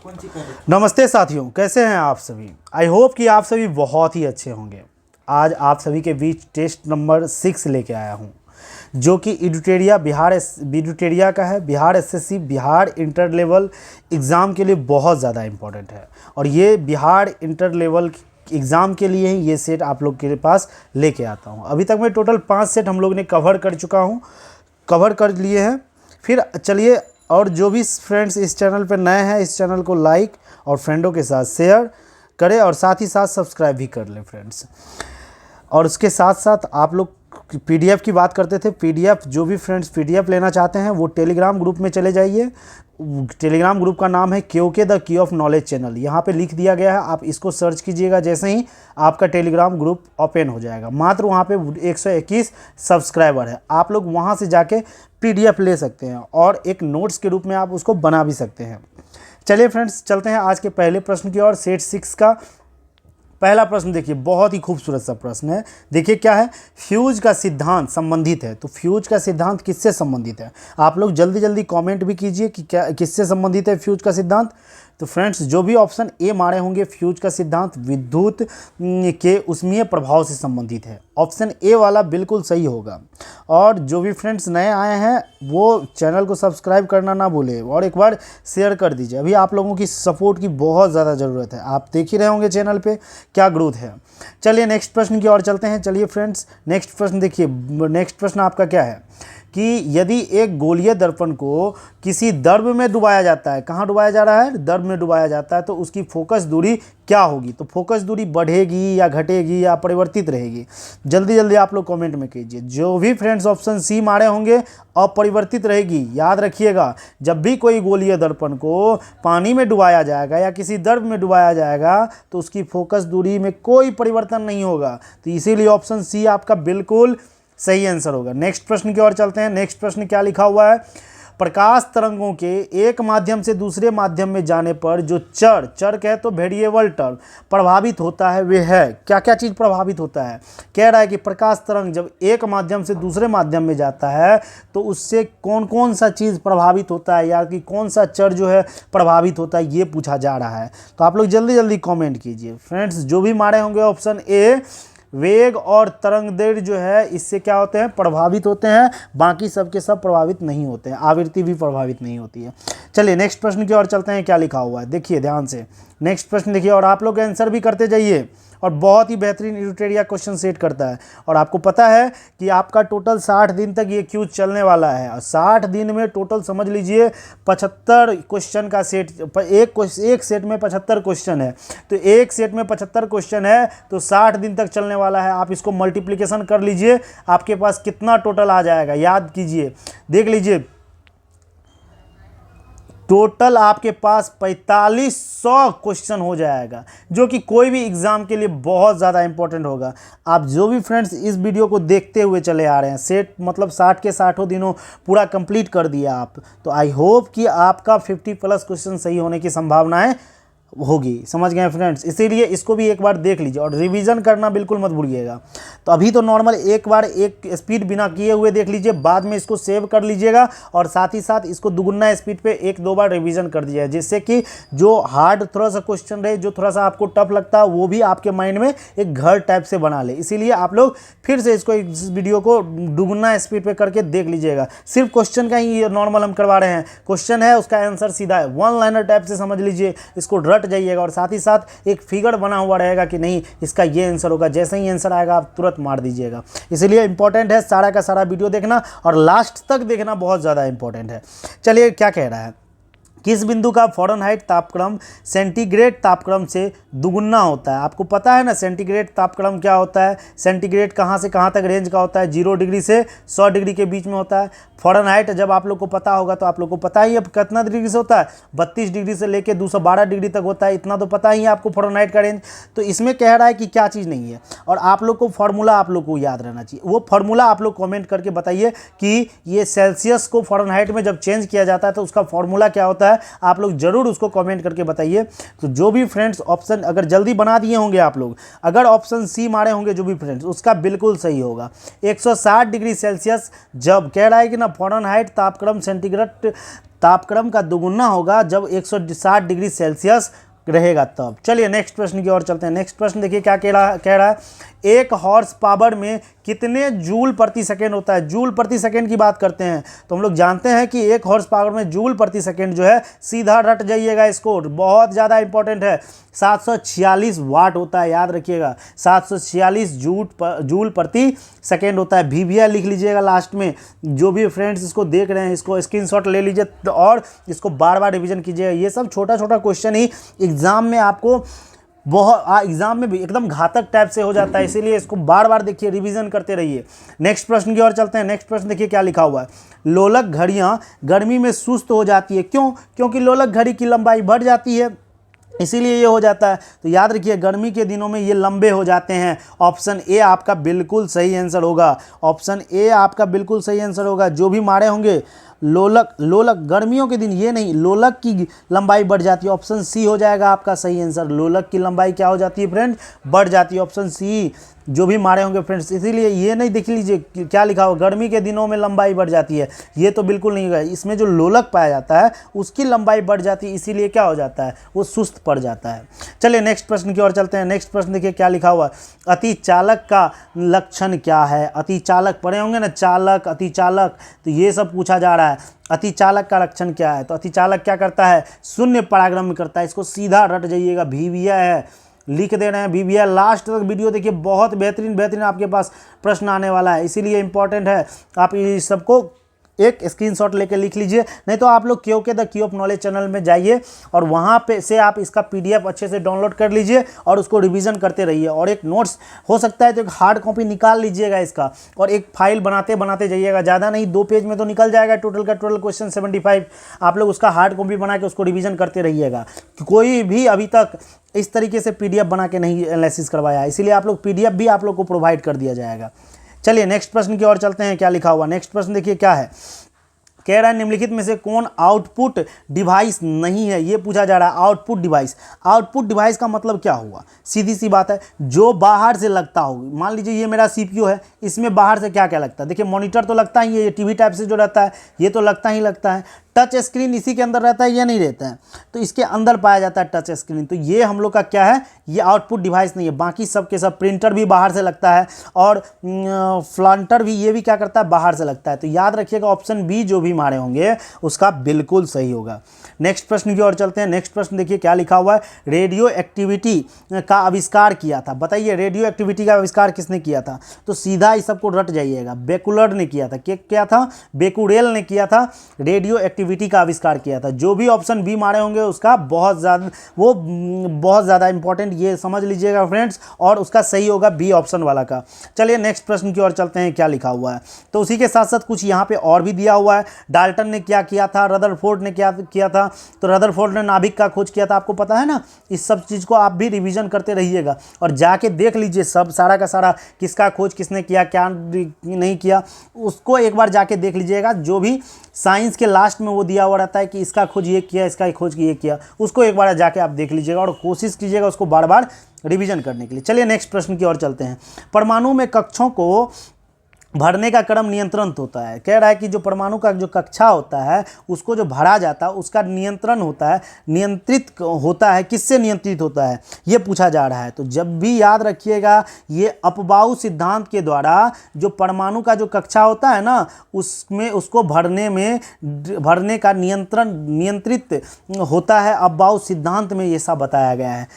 नमस्ते साथियों, कैसे हैं आप सभी। आई होप कि आप सभी बहुत ही अच्छे होंगे। आज आप सभी के बीच टेस्ट नंबर 6 लेके आया हूं, जो कि एडुटेरिया का है। Bihar SSC Bihar inter level exam के लिए बहुत ज़्यादा इम्पोर्टेंट है और ये बिहार इंटर लेवल एग्ज़ाम के लिए ही ये सेट आप लोग के पास लेके आता हूं। अभी तक मैं टोटल 5 सेट हम लोग ने कवर कर लिए हैं। फिर चलिए, और जो भी फ्रेंड्स इस चैनल पर नए हैं, इस चैनल को लाइक और फ्रेंडों के साथ शेयर करें और साथ ही साथ सब्सक्राइब भी कर लें फ्रेंड्स। और उसके साथ साथ आप लोग पीडीएफ की बात करते थे। पीडीएफ, जो भी फ्रेंड्स पीडीएफ लेना चाहते हैं वो टेलीग्राम ग्रुप में चले जाइए। टेलीग्राम ग्रुप का नाम है क्योंकि the key of knowledge channel, यहाँ पे लिख दिया गया है। आप इसको सर्च कीजिएगा, जैसे ही आपका टेलीग्राम ग्रुप ओपन हो जाएगा। मात्र वहाँ पे 121 सब्सक्राइबर है। आप लोग वहाँ से जाके पीडीएफ ले सकते हैं और एक नोट्स के रूप में आप उसको बना भी सकते हैं। चलिए फ्रेंड्स, चलते हैं आज के पहले प्रश्न की ओर। सेट 6 का पहला प्रश्न देखिए, बहुत ही खूबसूरत सा प्रश्न है। देखिए क्या है, फ्यूज का सिद्धांत संबंधित है। तो फ्यूज का सिद्धांत किससे संबंधित है? आप लोग जल्दी जल्दी कमेंट भी कीजिए कि क्या किससे संबंधित है फ्यूज का सिद्धांत। तो फ्रेंड्स, जो भी ऑप्शन ए मारे होंगे, फ्यूज का सिद्धांत विद्युत के उष्मीय प्रभाव से संबंधित है। ऑप्शन ए वाला बिल्कुल सही होगा। और जो भी फ्रेंड्स नए आए हैं वो चैनल को सब्सक्राइब करना ना भूले और एक बार शेयर कर दीजिए। अभी आप लोगों की सपोर्ट की बहुत ज़्यादा ज़रूरत है। आप देख ही रहे होंगे चैनल पे क्या ग्रोथ है। चलिए नेक्स्ट प्रश्न की ओर चलते हैं। चलिए फ्रेंड्स, नेक्स्ट प्रश्न देखिए। नेक्स्ट प्रश्न आपका क्या है कि यदि एक गोलीय दर्पण को किसी द्रव्य में डुबाया जाता है, कहाँ डुबाया जा रहा है? द्रव्य में डुबाया जाता है, तो उसकी फोकस दूरी क्या होगी? तो फोकस दूरी बढ़ेगी या घटेगी या परिवर्तित रहेगी? जल्दी जल्दी आप लोग कमेंट में कीजिए। जो भी फ्रेंड्स ऑप्शन सी मारे होंगे अपरिवर्तित रहेगी। याद रखिएगा, जब भी कोई गोलीय दर्पण को पानी में डुबाया जाएगा या किसी द्रव्य में डुबाया जाएगा तो उसकी फोकस दूरी में कोई परिवर्तन नहीं होगा। तो इसीलिए ऑप्शन सी आपका बिल्कुल सही आंसर होगा। नेक्स्ट प्रश्न की ओर चलते हैं। नेक्स्ट प्रश्न क्या लिखा हुआ है? प्रकाश तरंगों के एक माध्यम से दूसरे माध्यम में जाने पर जो चर कहे तो वेरिएबल टर्म प्रभावित होता है, वे है क्या क्या चीज़ प्रभावित होता है? कह रहा है कि प्रकाश तरंग जब एक माध्यम से दूसरे माध्यम में जाता है तो उससे कौन कौन सा चीज़ प्रभावित होता है, या कि कौन सा चर जो है प्रभावित होता है, ये पूछा जा रहा है। तो आप लोग जल्दी जल्दी कॉमेंट कीजिए फ्रेंड्स। जो भी मारे होंगे ऑप्शन ए, वेग और तरंग दैर्ध्य जो है इससे क्या होते हैं? प्रभावित होते हैं। बाकी सब के सब प्रभावित नहीं होते हैं। आवृत्ति भी प्रभावित नहीं होती है। चलिए नेक्स्ट प्रश्न की ओर चलते हैं। क्या लिखा हुआ है देखिए ध्यान से। नेक्स्ट प्रश्न देखिए और आप लोग आंसर भी करते जाइए। और बहुत ही बेहतरीन एडुटेरिया क्वेश्चन सेट करता है। और आपको पता है कि आपका टोटल 60 दिन तक ये क्यूज चलने वाला है। और 60 दिन में टोटल समझ लीजिए 75 क्वेश्चन का सेट। एक सेट में 75 क्वेश्चन है। तो एक सेट में 75 क्वेश्चन है तो 60 दिन तक चलने वाला है। आप इसको मल्टीप्लिकेशन कर लीजिए, आपके पास कितना टोटल आ जाएगा याद कीजिए, देख लीजिए। टोटल आपके पास 4500 क्वेश्चन हो जाएगा, जो कि कोई भी एग्जाम के लिए बहुत ज़्यादा इंपॉर्टेंट होगा। आप जो भी फ्रेंड्स इस वीडियो को देखते हुए चले आ रहे हैं, सेट मतलब 60 के 60 दिनों पूरा कंप्लीट कर दिया आप, तो आई होप कि आपका 50+ क्वेश्चन सही होने की संभावनाएं होगी। समझ गए फ्रेंड्स? इसीलिए इसको भी एक बार देख लीजिए और रिवीजन करना बिल्कुल मत भूलिएगा। तो अभी तो नॉर्मल एक बार एक स्पीड बिना किए हुए देख लीजिए, बाद में इसको सेव कर लीजिएगा और साथ ही साथ इसको दुगुना स्पीड पे 1-2 बार रिवीजन कर दीजिएगा, जिससे कि जो हार्ड थोड़ा सा क्वेश्चन रहे, जो थोड़ा सा आपको टफ लगता है, वो भी आपके माइंड में एक घर टाइप से बना ले। इसीलिए आप लोग फिर से इसको इस वीडियो को दुगुना स्पीड पे करके देख लीजिएगा। सिर्फ क्वेश्चन का ही नॉर्मल हम करवा रहे हैं। क्वेश्चन है, उसका आंसर सीधा है, वन लाइनर टाइप से समझ लीजिए, इसको जाइएगा। और साथ ही साथ एक फिगर बना हुआ रहेगा कि नहीं इसका ये आंसर होगा। जैसे ही आंसर आएगा आप तुरंत मार दीजिएगा। इसलिए इंपॉर्टेंट है सारा का सारा वीडियो देखना और लास्ट तक देखना बहुत ज़्यादा इंपॉर्टेंट है। चलिए क्या कह रहा है, किस बिंदु का फ़ारेनहाइट तापक्रम सेंटीग्रेड तापक्रम से दुगुना होता है? आपको पता है ना सेंटीग्रेड तापक्रम क्या होता है। सेंटीग्रेड कहाँ से कहाँ तक रेंज का होता है? 0 डिग्री से 100 डिग्री के बीच में होता है। फ़ारेनहाइट जब आप लोग को पता होगा तो आप लोग को पता ही है कितना डिग्री से होता है, 32 डिग्री से लेकर 212 डिग्री तक होता है। इतना तो पता ही है आपको फ़ारेनहाइट का रेंज। तो इसमें कह रहा है कि क्या चीज़ नहीं है, और आप लोग को फार्मूला आप लोग को याद रहना चाहिए। वो फार्मूला आप लोग कमेंट करके बताइए कि ये सेल्सियस को फ़ारेनहाइट में जब चेंज किया जाता है तो उसका फार्मूला क्या होता है। आप लोग जरूर उसको कमेंट करके बताइए। तो जो भी फ्रेंड्स ऑप्शन ऑप्शन अगर जल्दी बना दिए होंगे आप लोग, अगर ऑप्शन सी मारे होंगे जो भी फ्रेंड्स, उसका बिल्कुल सही होगा। 160 डिग्री सेल्सियस जब कह रहा है कि ना फ़ारेनहाइट तापक्रम सेंटीग्रेड तापक्रम का दुगुना होगा जब 160 डिग्री सेल्सियस रहेगा तब। चलिए नेक्स्ट प्रश्न की ओर चलते हैं। नेक्स्ट प्रश्न देखिए क्या कह रहा है, एक हॉर्स पावर में कितने जूल प्रति सेकेंड होता है। जूल प्रति सेकेंड की बात करते हैं तो हम लोग जानते हैं कि एक हॉर्स पावर में जूल प्रति सेकेंड जो है, सीधा रट जाइएगा इसको, बहुत ज़्यादा इंपॉर्टेंट है, 746 वाट होता है, याद रखिएगा 746 जूल प्रति सेकेंड होता है। VVR लिख लीजिएगा लास्ट में। जो भी फ्रेंड्स इसको देख रहे हैं इसको स्क्रीनशॉट ले लीजिए और इसको बार बार रिवीजन कीजिएगा। ये सब छोटा छोटा क्वेश्चन ही एग्जाम में आपको एग्जाम में भी एकदम घातक टाइप से हो जाता है, इसीलिए इसको बार बार देखिए, रिवीजन करते रहिए। नेक्स्ट प्रश्न की ओर चलते हैं। नेक्स्ट प्रश्न देखिए क्या लिखा हुआ है, लोलक घड़ियां गर्मी में सुस्त हो जाती है, क्यों? क्योंकि लोलक घड़ी की लंबाई बढ़ जाती है, इसीलिए ये हो जाता है। तो याद रखिए गर्मी के दिनों में ये लंबे हो जाते हैं। ऑप्शन ए आपका बिल्कुल सही आंसर होगा। ऑप्शन ए आपका बिल्कुल सही आंसर होगा। जो भी मारे होंगे लोलक गर्मियों के दिन, ये नहीं, लोलक की लंबाई बढ़ जाती है। ऑप्शन सी हो जाएगा आपका सही आंसर। लोलक की लंबाई क्या हो जाती है फ्रेंड? बढ़ जाती है। ऑप्शन सी जो भी मारे होंगे फ्रेंड्स, इसीलिए ये नहीं देख लीजिए क्या लिखा हुआ, गर्मी के दिनों में लंबाई बढ़ जाती है, ये तो बिल्कुल नहीं होगा। इसमें जो लोलक पाया जाता है उसकी लंबाई बढ़ जाती है, इसीलिए क्या हो जाता है, वो सुस्त पड़ जाता है। चलिए नेक्स्ट प्रश्न की ओर चलते हैं। नेक्स्ट प्रश्न देखिए क्या लिखा हुआ है, अतिचालक का लक्षण क्या है। अतिचालक पढ़े होंगे ना, चालक, अतिचालक, तो ये सब पूछा जा रहा है। अतिचालक का लक्षण क्या है? तो अतिचालक क्या करता है, शून्य पराक्रम करता है। इसको सीधा रट जाइएगा, VVR है, लिख दे रहे हैं VVR। लास्ट तक वीडियो देखिए, बहुत बेहतरीन आपके पास प्रश्न आने वाला है, इसीलिए इंपॉर्टेंट है आप इस सबको एक स्क्रीनशॉट लेके लिख लीजिए। नहीं तो आप लोग क्यों के the key of knowledge channel में जाइए और वहाँ पे से आप इसका PDF अच्छे से डाउनलोड कर लीजिए और उसको रिवीजन करते रहिए। और एक नोट्स हो सकता है तो एक हार्ड कॉपी निकाल लीजिएगा इसका और एक फाइल बनाते जाइएगा। ज़्यादा नहीं, 2 पेज में तो निकल जाएगा टोटल का टोटल क्वेश्चन 75। आप लोग उसका हार्ड कॉपी बना के उसको रिवीजन करते रहिएगा। कोई भी अभी तक इस तरीके से PDF बना के नहीं एनालिसिस करवाया, इसीलिए आप लोग PDF भी आप लोग को प्रोवाइड कर दिया जाएगा। चलिए नेक्स्ट प्रश्न की ओर चलते हैं। क्या लिखा हुआ नेक्स्ट प्रश्न देखिए क्या है, कह रहा है निम्नलिखित में से कौन आउटपुट डिवाइस नहीं है, ये पूछा जा रहा है। आउटपुट डिवाइस, आउटपुट डिवाइस का मतलब क्या हुआ? सीधी सी बात है, जो बाहर से लगता हो। मान लीजिए ये मेरा CPU है, इसमें बाहर से क्या क्या लगता है, देखिए मॉनिटर तो लगता ही है, ये TV टाइप से जो रहता है ये तो लगता है। टच स्क्रीन इसी के अंदर रहता है या नहीं रहता है, तो इसके अंदर पाया जाता है टच स्क्रीन। तो ये हम लोग का क्या है, ये आउटपुट डिवाइस नहीं है। बाकी सब के सब, प्रिंटर भी बाहर से लगता है और फ्लंटर भी, ये भी क्या करता है, बाहर से लगता है। तो याद रखिएगा ऑप्शन बी जो भी मारे होंगे उसका बिल्कुल सही होगा। नेक्स्ट प्रश्न की ओर चलते हैं। नेक्स्ट प्रश्न देखिए क्या लिखा हुआ है, रेडियो एक्टिविटी का आविष्कार किया था। बताइए रेडियो एक्टिविटी का आविष्कार किसने किया था? तो सीधा इस सबको रट जाइएगा, बेकुलर ने किया था। क्या था? बेकुरेल ने किया था, रेडियो एक्टिविटी का आविष्कार किया था। जो भी ऑप्शन बी मारे होंगे उसका बहुत ज़्यादा इंपॉर्टेंट, ये समझ लीजिएगा फ्रेंड्स, और उसका सही होगा बी ऑप्शन वाला का। चलिए नेक्स्ट प्रश्न की ओर चलते हैं। क्या लिखा हुआ है, तो उसी के साथ साथ कुछ यहाँ पे और भी दिया हुआ है। डाल्टन ने क्या किया था, रदरफोर्ड ने क्या किया था। तो रदरफोर्ड ने नाभिक का खोज किया था, आपको पता है ना। इस सब चीज़ को आप भी रिवीजन करते रहिएगा और जाके देख लीजिए सब सारा का सारा, किसका खोज किसने किया, क्या नहीं किया, उसको एक बार जाके देख लीजिएगा। जो भी साइंस के लास्ट में वो दिया हुआ रहता है कि इसका खोज ये किया, इसका खोज ये किया, उसको एक बार जाके आप देख लीजिएगा और कोशिश कीजिएगा उसको बार बार रिवीजन करने के लिए। चलिए नेक्स्ट प्रश्न की ओर चलते हैं। परमाणु में कक्षों को भरने का क्रम नियंत्रण होता है। कह रहा है कि जो परमाणु का जो कक्षा होता है उसको जो भरा जाता है उसका नियंत्रण होता है, नियंत्रित होता है, किससे नियंत्रित होता है ये पूछा जा रहा है। तो जब भी याद रखिएगा ये अपबाऊ सिद्धांत के द्वारा जो परमाणु का जो कक्षा होता है ना उसमें उसको भरने का नियंत्रित होता है अपबाऊ सिद्धांत में, ये सब बताया गया है।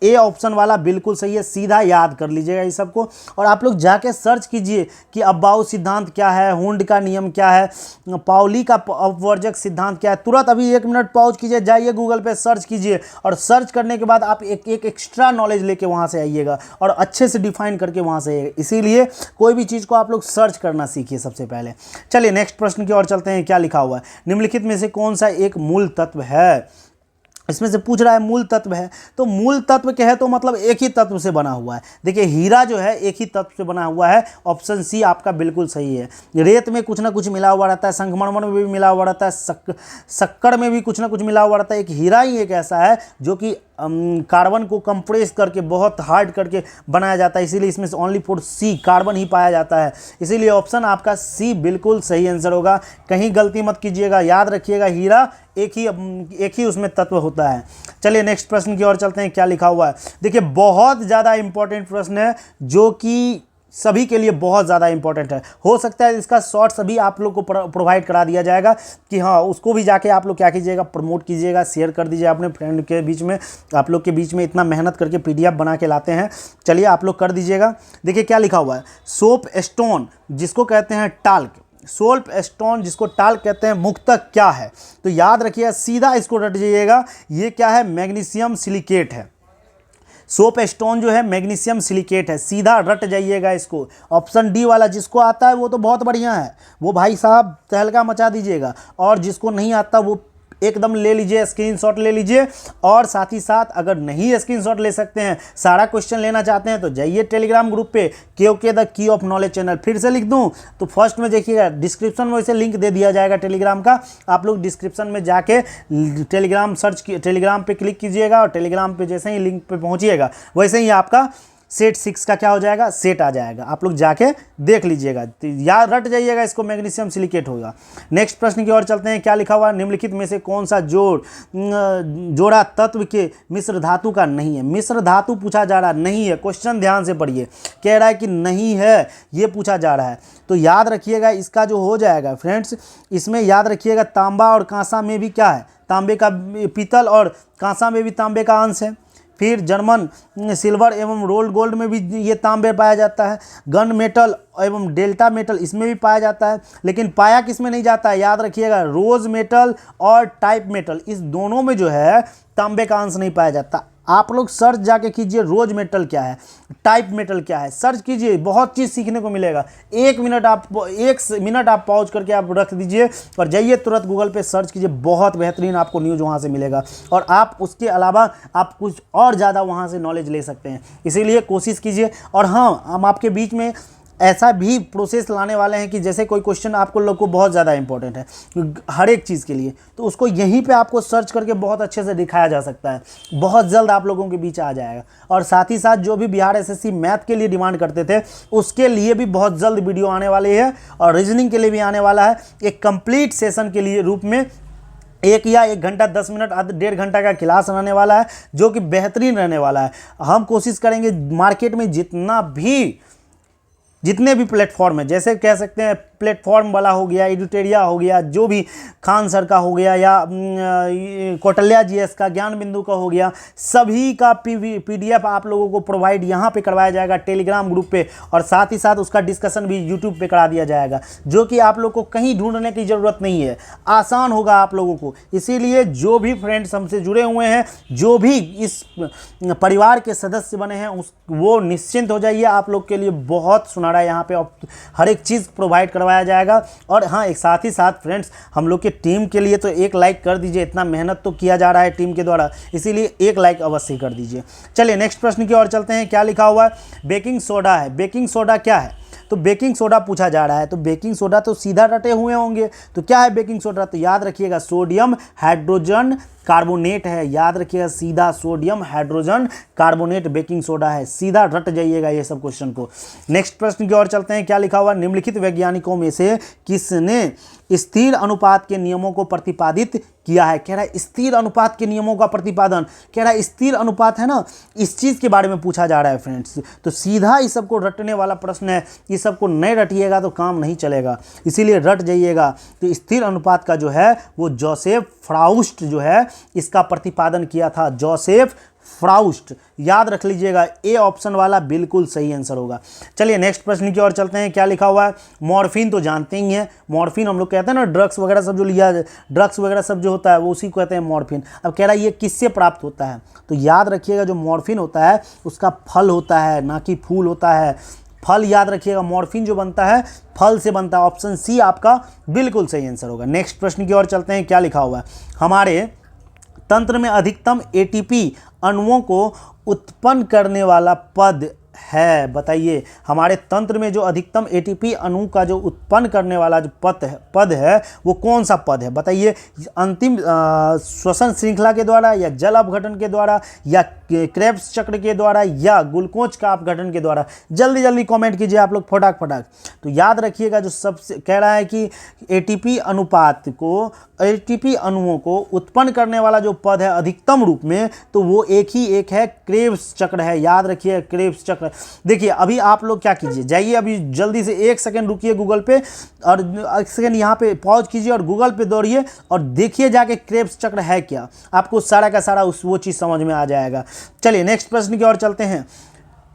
ए ऑप्शन वाला बिल्कुल सही है, सीधा याद कर लीजिएगा इस सबको और आप लोग जाके सर्च कीजिए कि अपबाऊ सिद्धांत क्या है, हुंड का नियम क्या है, पाउली का अपवर्जक सिद्धांत क्या है। तुरंत अभी 1 मिनट पॉज कीजिए, जाइए गूगल पे सर्च कीजिए और सर्च करने के बाद आप एक एक्स्ट्रा नॉलेज लेके वहाँ से आइएगा और अच्छे से डिफाइन करके वहाँ से आइएगा। इसीलिए कोई भी चीज़ को आप लोग सर्च करना सीखिए सबसे पहले। चलिए नेक्स्ट प्रश्न की ओर चलते हैं। क्या लिखा हुआ है, निम्नलिखित में से कौन सा एक मूल तत्व है? इसमें से पूछ रहा है मूल तत्व है, तो मूल तत्व क्या है, तो मतलब एक ही तत्व से बना हुआ है। देखिए हीरा जो है एक ही तत्व से बना हुआ है, ऑप्शन सी आपका बिल्कुल सही है। रेत में कुछ ना कुछ मिला हुआ रहता है, संगमरमर में भी मिला हुआ रहता है, शक्कर में भी कुछ ना कुछ मिला हुआ रहता है। एक हीरा ही एक ऐसा है जो कि कार्बन को कंप्रेस करके बहुत हार्ड करके बनाया जाता है, इसीलिए इसमें से ओनली फॉर सी कार्बन ही पाया जाता है। इसीलिए ऑप्शन आपका सी बिल्कुल सही आंसर होगा, कहीं गलती मत कीजिएगा। याद रखिएगा हीरा एक ही उसमें तत्व होता है। चलिए नेक्स्ट प्रश्न की ओर चलते हैं, क्या लिखा हुआ है। देखिए बहुत ज़्यादा इंपॉर्टेंट प्रश्न है जो कि सभी के लिए बहुत ज़्यादा इंपॉर्टेंट है। हो सकता है इसका शॉर्ट सभी आप लोग को प्रोवाइड करा दिया जाएगा कि हाँ उसको भी जाके आप लोग क्या कीजिएगा, प्रमोट कीजिएगा, शेयर कर दीजिए अपने फ्रेंड के बीच में। आप लोग के बीच में इतना मेहनत करके PDF बना के लाते हैं, चलिए आप लोग कर दीजिएगा। देखिए क्या लिखा हुआ है, सोप स्टोन जिसको कहते हैं टाल्क, सोल्प स्टोन जिसको टाल्क कहते हैं, मुख्यतः क्या है। तो याद रखिएगा, सीधा इसको रट जाइएगा, ये क्या है, मैग्नीशियम सिलिकेट है। सोप स्टोन जो है मैग्नीशियम सिलिकेट है, सीधा रट जाइएगा इसको। ऑप्शन डी वाला जिसको आता है वो तो बहुत बढ़िया है, वो भाई साहब तहलका मचा दीजिएगा, और जिसको नहीं आता वो एकदम ले लीजिए, स्क्रीनशॉट ले लीजिए। और साथ ही साथ अगर नहीं स्क्रीनशॉट ले सकते हैं, सारा क्वेश्चन लेना चाहते हैं, तो जाइए टेलीग्राम ग्रुप पे KOK the key of knowledge channel. फिर से लिख दूं तो फर्स्ट में देखिएगा, डिस्क्रिप्शन में वैसे लिंक दे दिया जाएगा टेलीग्राम का, आप लोग डिस्क्रिप्शन में जाके टेलीग्राम पे क्लिक कीजिएगा, और टेलीग्राम पे जैसे ही लिंक पे पहुंचिएगा वैसे ही आपका सेट 6 का क्या हो जाएगा, सेट आ जाएगा। आप लोग जाके देख लीजिएगा, याद रट जाइएगा इसको, मैग्नीशियम सिलिकेट होगा। नेक्स्ट प्रश्न की ओर चलते हैं, क्या लिखा हुआ है, निम्नलिखित में से कौन सा जोड़ा तत्व के मिश्र धातु का नहीं है। मिश्र धातु पूछा जा रहा नहीं है, क्वेश्चन ध्यान से पढ़िए, कह रहा है कि नहीं है, ये पूछा जा रहा है। तो याद रखिएगा इसका जो हो जाएगा फ्रेंड्स, इसमें याद रखिएगा तांबा और कांसा में भी क्या है, तांबे का, पीतल और कांसा में भी तांबे का अंश है। फिर जर्मन सिल्वर एवं रोल्ड गोल्ड में भी ये तांबे पाया जाता है। गन मेटल एवं डेल्टा मेटल इसमें भी पाया जाता है, लेकिन पाया किस में नहीं जाता है, याद रखिएगा, रोज मेटल और टाइप मेटल, इस दोनों में जो है तांबे का अंश नहीं पाया जाता। आप लोग सर्च जाके कीजिए रोज मेटल क्या है, टाइप मेटल क्या है, सर्च कीजिए, बहुत चीज़ सीखने को मिलेगा। एक मिनट आप पॉज करके आप रख दीजिए और जाइए तुरंत गूगल पे सर्च कीजिए, बहुत बेहतरीन आपको न्यूज़ वहाँ से मिलेगा, और आप उसके अलावा आप कुछ और ज़्यादा वहाँ से नॉलेज ले सकते हैं। इसीलिए कोशिश कीजिए। और हाँ, हम आपके बीच में ऐसा भी प्रोसेस लाने वाले हैं कि जैसे कोई क्वेश्चन आपको लोग को बहुत ज़्यादा इंपॉर्टेंट है हर एक चीज़ के लिए, तो उसको यहीं पे आपको सर्च करके बहुत अच्छे से दिखाया जा सकता है, बहुत जल्द आप लोगों के बीच आ जाएगा। और साथ ही साथ जो भी बिहार SSC मैथ के लिए डिमांड करते थे, उसके लिए भी बहुत जल्द वीडियो आने वाली है, और रीजनिंग के लिए भी आने वाला है, एक कंप्लीट सेशन के लिए रूप में 1 घंटा 10 मिनट 1.5 घंटा का क्लास रहने वाला है, जो कि बेहतरीन रहने वाला है। हम कोशिश करेंगे मार्केट में जितने भी प्लेटफॉर्म है, जैसे कह सकते हैं प्लेटफॉर्म वाला हो गया, एडुटेरिया हो गया, जो भी खान सर का हो गया, या कौटल्या GS का, ज्ञान बिंदु का हो गया, सभी का PDF आप लोगों को प्रोवाइड यहाँ पे करवाया जाएगा टेलीग्राम ग्रुप पे, और साथ ही साथ उसका डिस्कशन भी यूट्यूब पे करा दिया जाएगा, जो कि आप लोग को कहीं ढूंढने की ज़रूरत नहीं है, आसान होगा आप लोगों को। इसीलिए जो भी फ्रेंड्स हमसे जुड़े हुए हैं, जो भी इस परिवार के सदस्य बने हैं, वो निश्चिंत हो जाइए, आप लोग के लिए बहुत सुनहरा यहाँ पे हर एक चीज़ प्रोवाइड करवाया जाएगा। और हाँ, एक साथ ही साथ फ्रेंड्स, हम लोग के टीम के लिए तो एक लाइक कर दीजिए, इतना मेहनत तो किया जा रहा है टीम के द्वारा, इसीलिए एक लाइक अवश्य कर दीजिए। चलिए नेक्स्ट प्रश्न की ओर चलते हैं, क्या लिखा हुआ है, बेकिंग सोडा है। बेकिंग सोडा क्या है, तो बेकिंग सोडा पूछा जा रहा है, तो बेकिंग सोडा तो सीधा रटे हुए होंगे, तो क्या है बेकिंग सोडा, तो याद रखिएगा सोडियम हाइड्रोजन कार्बोनेट है। याद रखिएगा, सीधा sodium hydrogen carbonate baking soda है, सीधा रट जाइएगा ये सब क्वेश्चन को। नेक्स्ट प्रश्न की ओर चलते हैं, क्या लिखा हुआ, निम्नलिखित वैज्ञानिकों में से किसने स्थिर अनुपात के नियमों को प्रतिपादित किया है। कह रहा है स्थिर अनुपात के नियमों का प्रतिपादन, कह रहा है स्थिर अनुपात है ना, इस चीज़ के बारे में पूछा जा रहा है फ्रेंड्स। तो सीधा इस सबको रटने वाला प्रश्न है, ये सबको नहीं रटिएगा तो काम नहीं चलेगा, इसीलिए रट जाइएगा। तो स्थिर अनुपात का जो है वो जोसेफ फ्राउस्ट जो है इसका प्रतिपादन किया था, जोसेफ फ्राउस्ट, याद रख लीजिएगा, ए ऑप्शन वाला बिल्कुल सही आंसर होगा। चलिए नेक्स्ट प्रश्न की ओर चलते हैं, क्या लिखा हुआ है, मॉर्फिन तो जानते ही हैं, मॉर्फिन हम लोग कहते हैं ना, ड्रग्स वगैरह सब जो लिया, ड्रग्स वगैरह सब जो होता है वो उसी को कहते हैं मॉर्फिन। अब कह रहा है ये किससे प्राप्त होता है, तो याद रखिएगा जो मॉर्फिन होता है उसका फल होता है, ना कि फूल होता है, फल याद रखिएगा, मॉर्फिन जो बनता है फल से बनता है, ऑप्शन सी आपका बिल्कुल सही आंसर होगा। नेक्स्ट प्रश्न की ओर चलते हैं, क्या लिखा हुआ है, हमारे तंत्र में अधिकतम एटीपी अणुओं को उत्पन्न करने वाला पद है? बताइए, हमारे तंत्र में जो अधिकतम एटीपी अणु का जो उत्पन्न करने वाला जो पद है वो कौन सा पद है? बताइए, अंतिम श्वसन श्रृंखला के द्वारा, या जल अपघटन के द्वारा, या क्रेब्स चक्र के द्वारा, या ग्लूकोज का अपघटन के द्वारा? जल्दी जल्दी कमेंट कीजिए आप लोग फटाक। तो याद रखिएगा, जो सबसे कह रहा है कि एटीपी अनुपात को, एटीपी अणुओं को उत्पन्न करने वाला जो पद है अधिकतम रूप में, तो वो एक है, क्रेब्स चक्र है। याद रखिए, क्रेब्स चक्र। देखिए, अभी आप लोग क्या कीजिए, जाइए अभी जल्दी से 1 सेकंड रुकिए गूगल पे, और 1 सेकंड यहाँ पे पॉज कीजिए और गूगल पे दौड़िए और देखिए जाके क्रेब्स चक्र है क्या। आपको सारा का सारा वो चीज़ समझ में आ जाएगा। चलिए नेक्स्ट प्रश्न की ओर चलते हैं।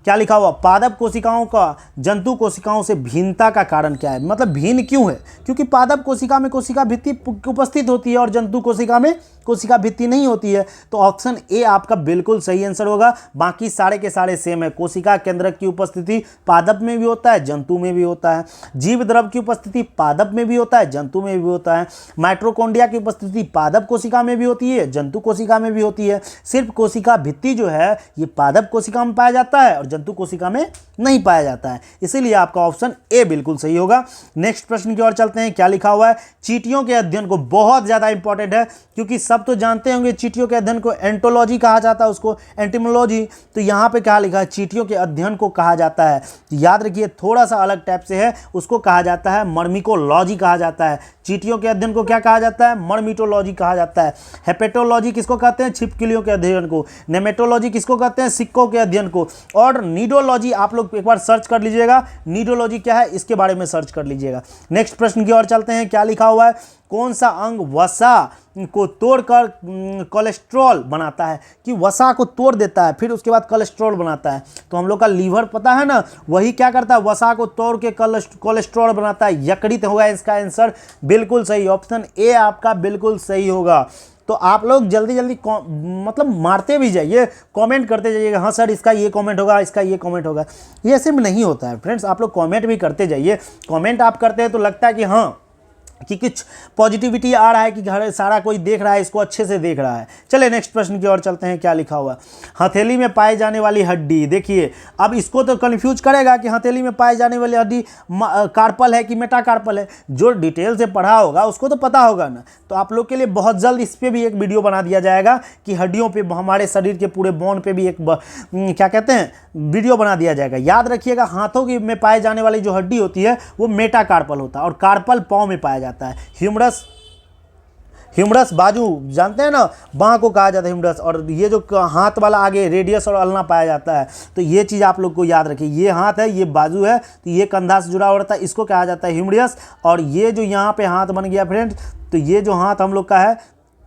क्या लिखा हुआ? पादप कोशिकाओं का जंतु कोशिकाओं से भिन्नता का कारण क्या है? मतलब भिन्न क्यों है? क्योंकि पादप कोशिका में कोशिका भित्ति उपस्थित होती है और जंतु कोशिका में कोशिका भित्ति नहीं होती है। तो ऑप्शन ए आपका बिल्कुल सही आंसर होगा। बाकी सारे के सारे सेम है। कोशिका केंद्रक की उपस्थिति पादप में भी होता है, जंतु में भी होता है। जीव द्रव की उपस्थिति पादप में भी होता है, जंतु में भी होता है। माइट्रोकॉन्ड्रिया की उपस्थिति पादप कोशिका में भी होती है, जंतु कोशिका में भी होती है। सिर्फ कोशिका भित्ति जो है ये पादप कोशिका में पाया जाता है और जंतु कोशिका में नहीं पाया जाता है। इसीलिए आपका ऑप्शन ए बिल्कुल सही होगा। नेक्स्ट प्रश्न की ओर चलते हैं। क्या लिखा हुआ है? चींटियों के अध्ययन को, बहुत ज्यादा इंपॉर्टेंट है क्योंकि सब तो जानते होंगे चींटियों के अध्ययन को एंटोलॉजी कहा जाता है, उसको एंटिमोलॉजी। तो यहाँ पे क्या लिखा है? चींटियों के अध्ययन को कहा जाता है। तो याद रखिए, थोड़ा सा अलग टाइप से है, उसको कहा जाता है मर्मिकोलॉजी कहा जाता है। चींटियों के अध्ययन को क्या कहा जाता है? मर्मिटोलॉजी कहा जाता है। हेपेटोलॉजी किसको कहते हैं? छिपकलियों के अध्ययन को। नेमेटोलॉजी किसको कहते हैं? सिक्कों के अध्ययन को। और नीडोलॉजी आप लोग एक बार सर्च कर लीजिएगा, नीडोलॉजी क्या है इसके बारे में सर्च कर लीजिएगा। नेक्स्ट प्रश्न की ओर चलते हैं। क्या लिखा हुआ है? कौन सा अंग वसा को तोड़कर कोलेस्ट्रॉल बनाता है? कि वसा को तोड़ देता है फिर उसके बाद कोलेस्ट्रॉल बनाता है। तो हम लोग का लीवर पता है ना, वही क्या करता है? वसा को तोड़ के कोलेस्ट्रॉल बनाता है। यकृत होगा इसका आंसर। बिल्कुल सही, ऑप्शन ए आपका बिल्कुल सही होगा। तो आप लोग जल्दी जल्दी मतलब मारते भी जाइए, कमेंट करते जाइएगा। हाँ सर इसका ये कमेंट होगा, इसका ये कमेंट होगा। ये ऐसे में नहीं होता है फ्रेंड्स, आप लोग कमेंट भी करते जाइए। कमेंट आप करते हैं तो लगता है कि हाँ कि कुछ पॉजिटिविटी आ रहा है, कि घर सारा कोई देख रहा है, इसको अच्छे से देख रहा है। चलिए नेक्स्ट प्रश्न की ओर चलते हैं। क्या लिखा हुआ? हथेली में पाए जाने वाली हड्डी। देखिए, अब इसको तो कंफ्यूज करेगा कि हथेली में पाए जाने वाली हड्डी कार्पल है कि मेटाकार्पल है। जो डिटेल से पढ़ा होगा उसको तो पता होगा ना। तो आप लोग के लिए बहुत जल्द इस पर भी एक वीडियो बना दिया जाएगा कि हड्डियों पर, हमारे शरीर के पूरे बोन पे भी एक क्या कहते हैं वीडियो बना दिया जाएगा। याद रखिएगा, हाथों की में पाए जाने वाली जो हड्डी होती है वो मेटाकार्पल होता है और कार्पल पाँव में पाया जाता है। ह्यूमरस बाजू जानते हैं ना, बाह को कहा जाता है ह्यूमरस। और ये जो हाथ वाला आगे रेडियस और अल्ना पाया जाता है। तो ये चीज़ आप लोग को याद रखिए, ये हाथ है, ये बाजू है, तो ये कंधा से जुड़ा हुआ रहता है, इसको कहा जाता है ह्यूमरस। और ये जो यहाँ पे हाथ बन गया फ्रेंड्स, तो ये जो हाथ हम लोग का है,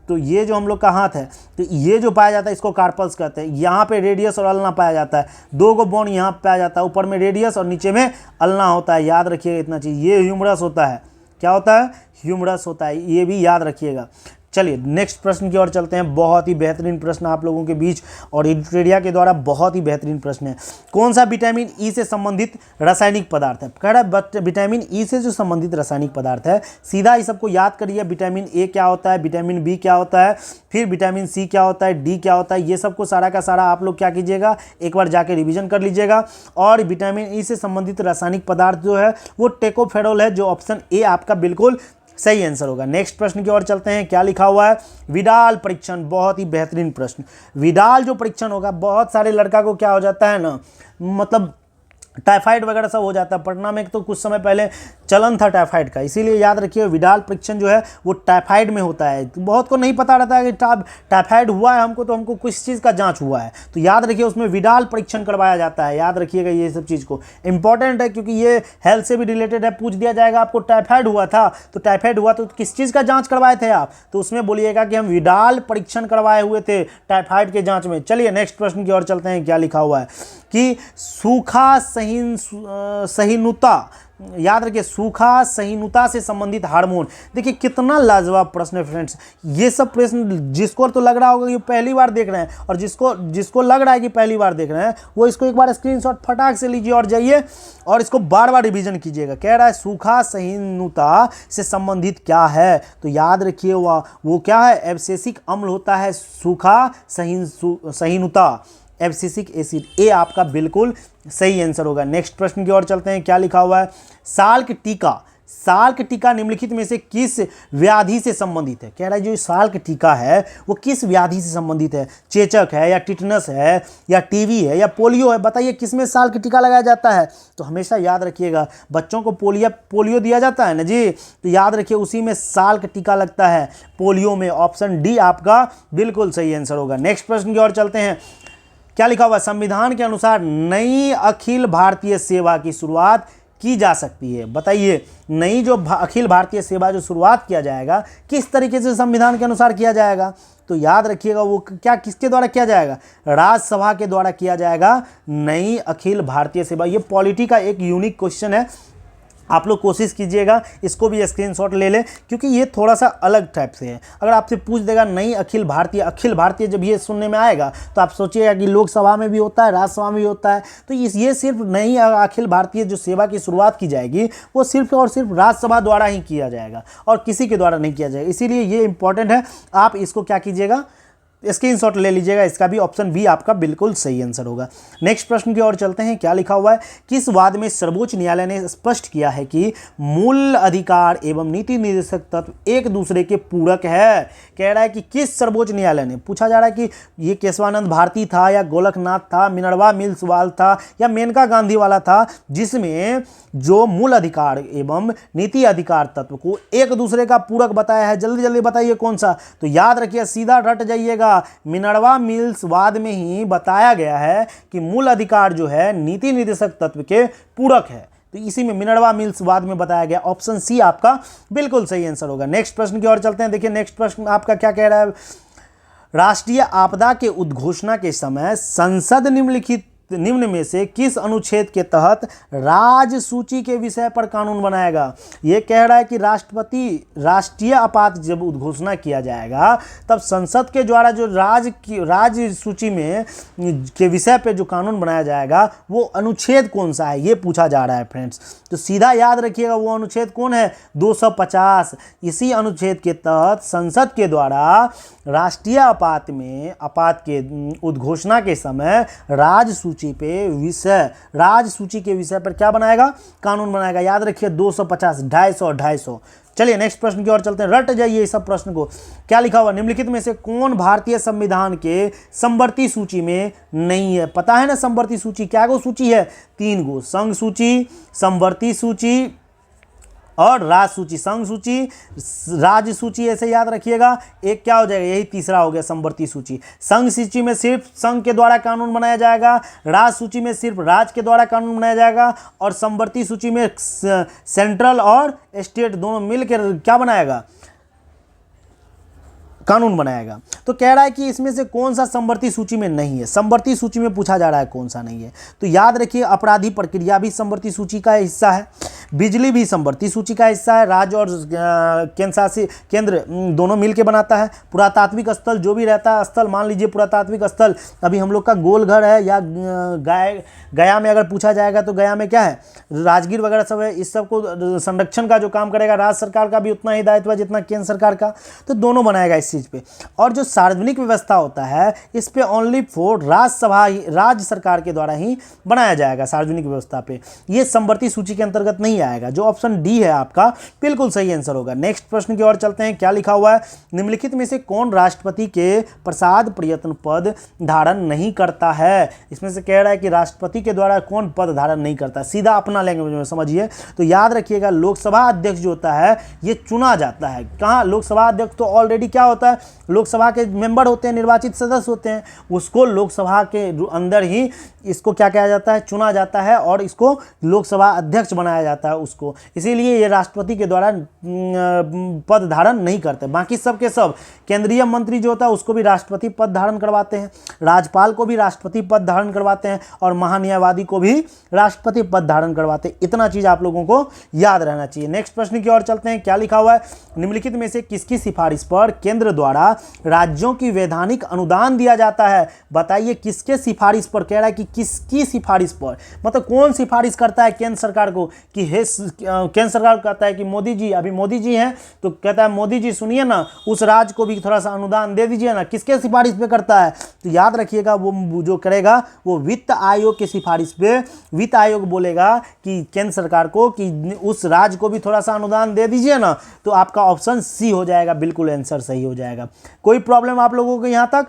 तो ये जो हम लोग का हाथ है, तो ये जो पाया जाता है इसको कार्पल्स कहते हैं। यहाँ पे रेडियस और अल्ना पाया जाता है। 2 गो बोन यहाँ पाया जाता है, ऊपर में रेडियस और नीचे में अल्ना होता है। याद रखिएगा इतना चीज़। ये ह्यूमरस होता है। क्या होता है? ह्यूमरस होता है, ये भी याद रखिएगा। चलिए नेक्स्ट प्रश्न की ओर चलते हैं। बहुत ही बेहतरीन प्रश्न आप लोगों के बीच और एडिटोरिया के द्वारा बहुत ही बेहतरीन प्रश्न है। कौन सा विटामिन ई से संबंधित रासायनिक पदार्थ है? कह रहा है विटामिन ई से जो संबंधित रासायनिक पदार्थ है, सीधा इस सबको याद करिए। विटामिन ए क्या होता है, विटामिन बी क्या होता है, फिर विटामिन सी क्या होता है, डी क्या होता है, ये सबको सारा का सारा आप लोग क्या कीजिएगा, एक बार जाके रिवीजन कर लीजिएगा। और विटामिन ई से संबंधित रासायनिक पदार्थ जो है वो टेकोफेरोल है, जो ऑप्शन ए आपका बिल्कुल सही आंसर होगा। नेक्स्ट प्रश्न की ओर चलते हैं। क्या लिखा हुआ है? विडाल परीक्षण। बहुत ही बेहतरीन प्रश्न। विडाल जो परीक्षण होगा, बहुत सारे लड़का को क्या हो जाता है ना, मतलब टाइफाइड वगैरह सब हो जाता है। पटना में तो कुछ समय पहले चलन था टाइफाइड का, इसीलिए याद रखिए विडाल परीक्षण जो है वो टाइफाइड में होता है। तो बहुत को नहीं पता रहता है कि टाइफाइड हुआ है हमको, तो हमको किस चीज़ का जांच हुआ है। तो याद रखिए उसमें विडाल परीक्षण करवाया जाता है। याद रखिएगा ये सब चीज़ को, इंपॉर्टेंट है क्योंकि ये हेल्थ से भी रिलेटेड है। पूछ दिया जाएगा आपको टाइफाइड हुआ था, तो टाइफाइड हुआ तो किस चीज़ का जाँच करवाए थे आप, तो उसमें बोलिएगा कि हम विडाल परीक्षण करवाए हुए थे टाइफाइड के जाँच में। चलिए नेक्स्ट प्रश्न की ओर चलते हैं। क्या लिखा हुआ है कि सूखा सहिष्णुता याद रखिए सूखा सहिष्णुता से संबंधित हार्मोन। देखिए कितना लाजवाब प्रश्न है फ्रेंड्स। ये सब प्रश्न जिसको तो लग रहा होगा कि पहली बार देख रहे हैं, और जिसको लग रहा है कि पहली बार देख रहे हैं, वो इसको एक बार स्क्रीनशॉट फटाक से लीजिए और जाइए और इसको बार बार रिवीजन कीजिएगा। कह रहा है सूखा सहिष्णुता से संबंधित क्या है, तो याद रखिए वो क्या है, एब्सिसिक अम्ल होता है सूखा सहिष्णुता, एब्सिसिक एसिड। ए आपका बिल्कुल सही आंसर होगा। नेक्स्ट प्रश्न की ओर चलते हैं। क्या लिखा हुआ है, साल्क टीका निम्नलिखित में से किस व्याधि से संबंधित है। कह रहा है जो साल्क टीका है वो किस व्याधि से संबंधित है, चेचक है या टिटनस है या टीवी है या पोलियो है, बताइए किस में साल्क टीका लगाया जाता है। तो हमेशा याद रखिएगा बच्चों को पोलियो दिया जाता है ना जी, तो याद रखिए उसी में साल्क टीका लगता है, पोलियो में। ऑप्शन डी आपका बिल्कुल सही आंसर होगा। नेक्स्ट प्रश्न की ओर चलते हैं। क्या लिखा हुआ, संविधान के अनुसार नई अखिल भारतीय सेवा की शुरुआत की जा सकती है। बताइए नई जो अखिल भारतीय सेवा जो शुरुआत किया जाएगा किस तरीके से संविधान के अनुसार किया जाएगा, तो याद रखिएगा वो क्या किसके द्वारा किया जाएगा, राज्यसभा के द्वारा किया जाएगा नई अखिल भारतीय सेवा। ये पॉलिटी का एक यूनिक क्वेश्चन है, आप लोग कोशिश कीजिएगा इसको भी स्क्रीनशॉट ले लें क्योंकि ये थोड़ा सा अलग टाइप से है। अगर आपसे पूछ देगा नई अखिल भारतीय जब ये सुनने में आएगा तो आप सोचिएगा कि लोकसभा में भी होता है, राज्यसभा में भी होता है, तो ये सिर्फ नई अखिल भारतीय जो सेवा की शुरुआत की जाएगी वो सिर्फ और सिर्फ राज्यसभा द्वारा ही किया जाएगा और किसी के द्वारा नहीं किया जाएगा। इसीलिए ये इंपॉर्टेंट है, आप इसको क्या कीजिएगा, स्क्रीनशॉट ले लीजिएगा। इसका भी ऑप्शन बी आपका बिल्कुल सही आंसर होगा। नेक्स्ट प्रश्न की ओर चलते हैं। क्या लिखा हुआ है, किस वाद में सर्वोच्च न्यायालय ने स्पष्ट किया है कि मूल अधिकार एवं नीति निर्देशक तत्व एक दूसरे के पूरक है। कह रहा है कि किस सर्वोच्च न्यायालय ने, पूछा जा रहा है कि ये केशवानंद भारती था या गोलकनाथ था, मिनर्वा मिल्स वाला था या मेनका गांधी वाला था, जिसमें जो मूल अधिकार एवं नीति अधिकार तत्व को एक दूसरे का पूरक बताया है। जल्दी जल्दी बताइए कौन सा, तो याद रखिए सीधा रट जाइएगा, मिनर्वा मिल्स वाद में ही बताया गया है कि मूल अधिकार जो है नीति निर्देशक तत्व के पूरक है, तो इसी में मिनर्वा मिल्स वाद में बताया गया। ऑप्शन सी आपका बिल्कुल सही आंसर होगा। नेक्स्ट प्रश्न की ओर चलते हैं। देखिए नेक्स्ट प्रश्न आपका क्या कह रहा है, राष्ट्रीय आपदा के उद्घोषणा के समय संसद निम्न में से किस अनुच्छेद के तहत राज्य सूची के विषय पर कानून बनाएगा। यह कह रहा है कि राष्ट्रीय आपात जब उद्घोषणा किया जाएगा तब संसद के द्वारा जो राज्य सूची में के विषय पे जो कानून बनाया जाएगा वो अनुच्छेद कौन सा है, ये पूछा जा रहा है फ्रेंड्स। तो सीधा याद रखिएगा वो अनुच्छेद कौन है, 250। इसी अनुच्छेद के तहत संसद के द्वारा राष्ट्रीय आपात के उद्घोषणा के समय राज्य सूची के विषय पर क्या बनाएगा, कानून बनाएगा। याद रखिए 250, 250। चलिए नेक्स्ट प्रश्न की ओर चलते हैं, रट जाइए इस सब प्रश्न को। क्या लिखा हुआ, निम्नलिखित में से कौन भारतीय संविधान के समवर्ती सूची में नहीं है। पता है ना समवर्ती सूची क्या गो सूची है, 3 गो, संघ सूची, समवर्ती सूची और राज सूची। संघ सूची, राज्य सूची ऐसे याद रखिएगा। एक क्या हो जाएगा, यही तीसरा हो गया समवर्ती सूची। संघ सूची में सिर्फ संघ के द्वारा कानून बनाया जाएगा, राज सूची में सिर्फ राज्य के द्वारा कानून बनाया जाएगा और समवर्ती सूची में सेंट्रल और स्टेट दोनों मिलकर क्या बनाएगा, कानून बनाएगा। तो कह रहा है कि इसमें से कौन सा समवर्ती सूची में नहीं है, समवर्ती सूची में पूछा जा रहा है कौन सा नहीं है। तो याद रखिए अपराधी प्रक्रिया भी समवर्ती सूची का हिस्सा है, बिजली भी समवर्ती सूची का हिस्सा है, राज्य और केंद्र दोनों मिलके बनाता है। पुरातात्विक स्थल जो भी रहता है स्थल, मान लीजिए पुरातात्विक स्थल अभी हम लोग का गोलघर है या गया में अगर पूछा जाएगा तो गया में क्या है, राजगीर वगैरह सब है। इस सब को संरक्षण का जो काम करेगा राज्य सरकार का भी उतना ही दायित्व है जितना केंद्र सरकार का, तो दोनों बनाएगा इस चीज़ पे। और जो सार्वजनिक व्यवस्था होता है इस पे ओनली फॉर राज्य सरकार के द्वारा ही बनाया जाएगा सार्वजनिक व्यवस्था पे, ये समवर्ती सूची के अंतर्गत नहीं आएगा। जो ऑप्शन डी है आपका बिल्कुल सही आंसर होगा। नेक्स्ट प्रश्न की ओर चलते हैं। क्या लिखा हुआ है, निम्नलिखित में से कौन राष्ट्रपति के प्रसाद प्रयत्न पद धारण नहीं करता है। इसमें से कह रहा है कि राष्ट्रपति के द्वारा कौन पद धारण नहीं करता, सीधा अपना लैंग्वेज में समझिए। तो याद रखिएगा लोकसभा अध्यक्ष जो होता है ये चुना जाता है। कहाँ, लोकसभा अध्यक्ष तो ऑलरेडी क्या होता होता है, लोकसभा के मेंबर होते हैं, निर्वाचित सदस्य होते हैं, उसको लोकसभा के अंदर ही इसको क्या किया जाता है, चुना जाता है और इसको लोकसभा अध्यक्ष बनाया जाता है उसको। इसीलिए ये राष्ट्रपति के द्वारा पद धारण नहीं करते। बाकी सब के सब केंद्रीय मंत्री जो होता है उसको भी राष्ट्रपति पद धारण करवाते हैं, राज्यपाल को भी राष्ट्रपति पद धारण करवाते हैं और महान्यायवादी को भी राष्ट्रपति पद धारण करवाते हैं। इतना चीज आप लोगों को याद रहना चाहिए। नेक्स्ट प्रश्न की ओर चलते हैं। क्या लिखा हुआ है, निम्नलिखित में से किसकी सिफारिश पर केंद्र द्वारा राज्यों की वैधानिक अनुदान दिया जाता है? बताइए किसके सिफारिश पर, कह रहा है कि किसकी सिफारिश पर, मतलब कौन सिफारिश करता है केंद्र सरकार को कि केंद्र सरकार कहता है कि मोदी जी, अभी मोदी जी हैं तो कहता है मोदी जी सुनिए ना, उस राज्य को भी थोड़ा सा अनुदान दे दीजिए ना, किसके सिफारिश पे करता है? तो याद रखिएगा वो जो करेगा वो वित्त आयोग की सिफारिश पे, वित्त आयोग बोलेगा कि केंद्र सरकार को कि उस राज्य को भी थोड़ा सा अनुदान दे दीजिए ना, तो आपका ऑप्शन सी हो जाएगा, बिल्कुल आंसर सही हो जाएगा। कोई प्रॉब्लम आप लोगों को यहां तक?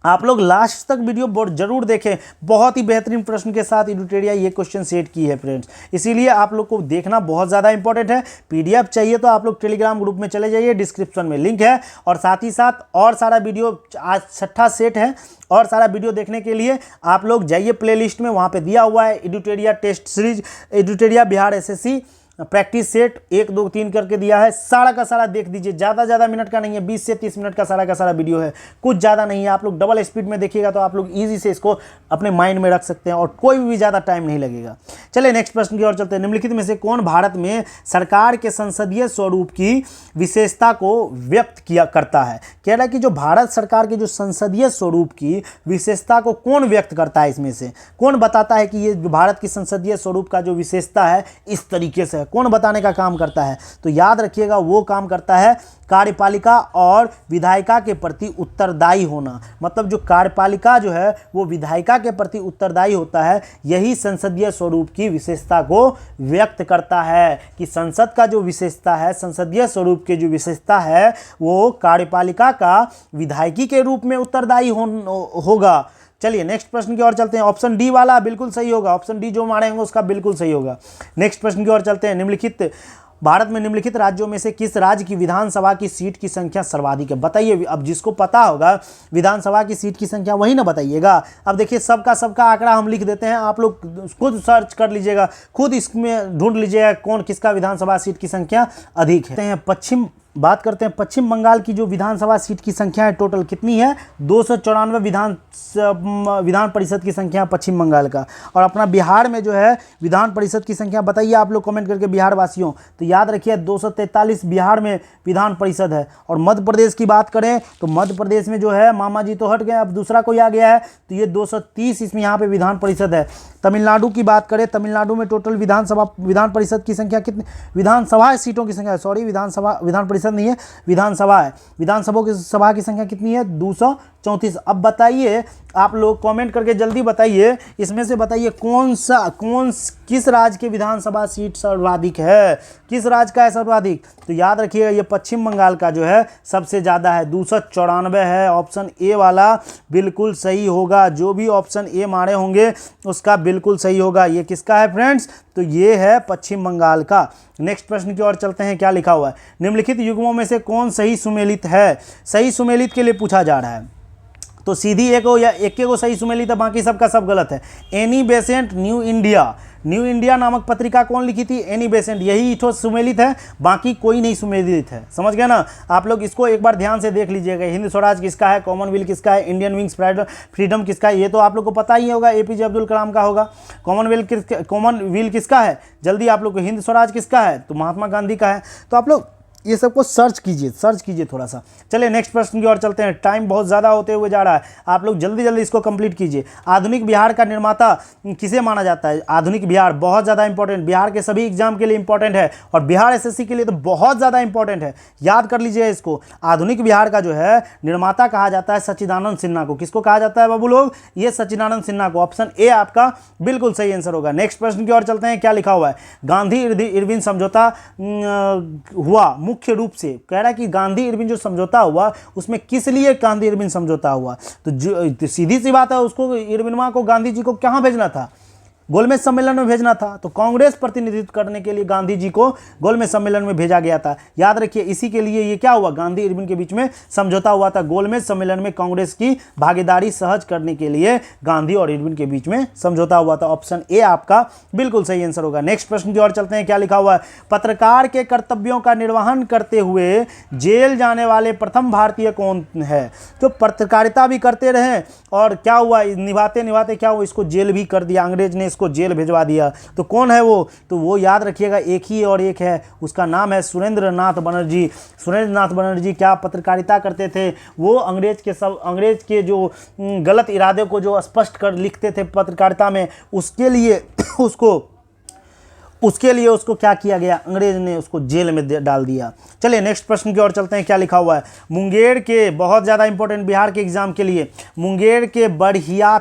आप लोग लास्ट तक वीडियो जरूर देखें, बहुत ही बेहतरीन प्रश्न के साथ एडुटेरिया ये क्वेश्चन सेट की है फ्रेंड्स, इसीलिए आप लोग को देखना बहुत ज़्यादा इंपॉर्टेंट है। पीडीएफ चाहिए तो आप लोग टेलीग्राम ग्रुप में चले जाइए, डिस्क्रिप्शन में लिंक है, और साथ ही साथ और सारा वीडियो, आज 6ठा सेट है, और सारा वीडियो देखने के लिए आप लोग जाइए प्लेलिस्ट में, वहाँ पर दिया हुआ है Edutoria test series, Edutoria Bihar SSC practice set 1 2 3 करके दिया है, सारा का सारा देख दीजिए। ज़्यादा मिनट का नहीं है, 20 से 30 मिनट का सारा वीडियो है, कुछ ज़्यादा नहीं है। आप लोग डबल स्पीड में देखिएगा तो आप लोग इजी से इसको अपने माइंड में रख सकते हैं और कोई भी ज़्यादा टाइम नहीं लगेगा। चलिए नेक्स्ट प्रश्न की ओर चलते हैं। निम्नलिखित में से कौन भारत में सरकार के संसदीय स्वरूप की विशेषता को व्यक्त किया करता है? कह रहा है कि जो भारत सरकार के जो संसदीय स्वरूप की विशेषता को कौन व्यक्त करता है, इसमें से कौन बताता है कि ये भारत की संसदीय स्वरूप का जो विशेषता है इस तरीके से, कौन बताने का काम करता है? तो याद रखिएगा वो काम करता है कार्यपालिका और विधायिका के प्रति उत्तरदायी होना। मतलब जो कार्यपालिका जो है वो विधायिका के प्रति उत्तरदायी होता है, यही संसदीय स्वरूप की विशेषता को व्यक्त करता है कि संसद का जो विशेषता है, संसदीय स्वरूप की जो विशेषता है वो कार्यपालिका का विधायिकी के रूप में उत्तरदायी होगा। चलिए नेक्स्ट प्रश्न की ओर चलते हैं। ऑप्शन डी वाला बिल्कुल सही होगा, ऑप्शन डी जो मारेंगे उसका बिल्कुल सही होगा। नेक्स्ट प्रश्न की ओर चलते हैं। निम्नलिखित भारत में निम्नलिखित राज्यों में से किस राज्य की विधानसभा की सीट की संख्या सर्वाधिक है? बताइए। अब जिसको पता होगा विधानसभा की सीट की संख्या वही ना बताइएगा। अब देखिए सबका आंकड़ा हम लिख देते हैं, आप लोग खुद सर्च कर लीजिएगा, खुद इसमें ढूंढ लीजिएगा कौन किसका विधानसभा सीट की संख्या अधिक है। बात करते हैं पश्चिम बंगाल की जो विधानसभा सीट की संख्या है टोटल कितनी है? 294 विधान परिषद की संख्या पश्चिम बंगाल का। और अपना बिहार में जो है विधान परिषद की संख्या बताइए आप लोग कमेंट करके बिहार वासियों। तो याद रखिए 243 बिहार में विधान परिषद है। और मध्य प्रदेश की बात करें तो मध्य प्रदेश में जो है मामा जी तो हट गए, अब दूसरा कोई आ गया है, तो ये 230 इसमें यहाँ पे विधान परिषद है। तमिलनाडु की बात करें, तमिलनाडु में टोटल विधान परिषद की संख्या कितनी, विधानसभा सीटों की संख्या, सॉरी विधान परिषद नहीं है, विधानसभा है। विधानसभा की संख्या कितनी है? 234। अब बताइए आप लोग कमेंट करके जल्दी बताइए, इसमें से बताइए किस राज्य की विधानसभा सीट सर्वाधिक है, किस राज्य का है सर्वाधिक? तो याद रखिएगा ये पश्चिम बंगाल का जो है सबसे ज़्यादा है, 294 है। ऑप्शन ए वाला बिल्कुल सही होगा, जो भी ऑप्शन ए मारे होंगे उसका बिल्कुल सही होगा। ये किसका है फ्रेंड्स? तो ये है पश्चिम बंगाल का। नेक्स्ट प्रश्न की ओर चलते हैं। क्या लिखा हुआ है? निम्नलिखित युग्मों में से कौन सही सुमेलित है? सही सुमेलित के लिए पूछा जा रहा है, तो सीधी एक हो या एक को सही सुमेलित है, बाकी सबका सब गलत है। एनी बेसेंट न्यू इंडिया नामक पत्रिका कौन लिखी थी? एनी बेसेंट, यही ठोस सुमेलित है, बाकी कोई नहीं सुमेलित है। समझ गए ना? आप लोग इसको एक बार ध्यान से देख लीजिएगा। हिंद स्वराज किसका है, कॉमनवेल्थ किसका है, इंडियन विंग्स फ्रीडम किसका है, ये तो आप लोग को पता ही होगा, एपीजे अब्दुल कलाम का होगा। कॉमनवेल्थ किसका है? जल्दी आप लोग को, हिंद स्वराज किसका है? तो महात्मा गांधी का है। तो आप लोग ये सबको सर्च कीजिए थोड़ा सा। चलिए नेक्स्ट प्रश्न की ओर चलते हैं, टाइम बहुत ज़्यादा होते हुए जा रहा है, आप लोग जल्दी इसको कंप्लीट कीजिए। आधुनिक बिहार का निर्माता किसे माना जाता है? आधुनिक बिहार बहुत ज़्यादा इंपॉर्टेंट, बिहार के सभी एग्जाम के लिए इंपॉर्टेंट है और बिहार एसएससी के लिए तो बहुत ज़्यादा इंपॉर्टेंट है, याद कर लीजिए इसको। आधुनिक बिहार का जो है निर्माता कहा जाता है सच्चिदानंद सिन्हा को। किसको कहा जाता है बाबू लोग? ये सच्चिदानंद सिन्हा को। ऑप्शन ए आपका बिल्कुल सही आंसर होगा। नेक्स्ट प्रश्न की ओर चलते हैं। क्या लिखा हुआ है? गांधी इरविन समझौता हुआ मुख्य रूप से, कह रहा है कि गांधी इरविन जो समझौता हुआ उसमें किस लिए गांधी इरविन समझौता हुआ? तो सीधी सी बात है, उसको इरविनवा को गांधी जी को कहां भेजना था? गोलमेज सम्मेलन में भेजना था, तो कांग्रेस प्रतिनिधित्व करने के लिए गांधी जी को गोलमेज सम्मेलन में भेजा गया था। याद रखिए, इसी के लिए ये क्या हुआ, गांधी इरविन के बीच में समझौता हुआ था। गोलमेज सम्मेलन में कांग्रेस की भागीदारी सहज करने के लिए गांधी और इरविन के बीच में समझौता हुआ था। ऑप्शन ए आपका बिल्कुल सही आंसर होगा। नेक्स्ट प्रश्न की ओर चलते हैं, क्या लिखा हुआ है, पत्रकार के कर्तव्यों का निर्वहन करते हुए जेल जाने वाले प्रथम भारतीय कौन है। तो पत्रकारिता भी करते रहे और क्या हुआ, निभाते निभाते क्या हुआ, इसको जेल भी कर दिया, अंग्रेज ने इसको जेल भिजवा दिया। तो कौन है वो, तो वो याद रखिएगा एक ही और एक है, उसका नाम है सुरेंद्र नाथ बनर्जी। सुरेंद्र नाथ बनर्जी क्या पत्रकारिता करते थे, वो अंग्रेज के जो गलत इरादे को जो स्पष्ट कर लिखते थे पत्रकारिता में, उसके लिए उसको क्या किया गया, अंग्रेज ने उसको जेल में डाल दिया। चलिए नेक्स्ट प्रश्न की ओर चलते हैं, क्या लिखा हुआ है, मुंगेर के, बहुत ज़्यादा इंपॉर्टेंट बिहार के एग्जाम के लिए, मुंगेर के बढ़िया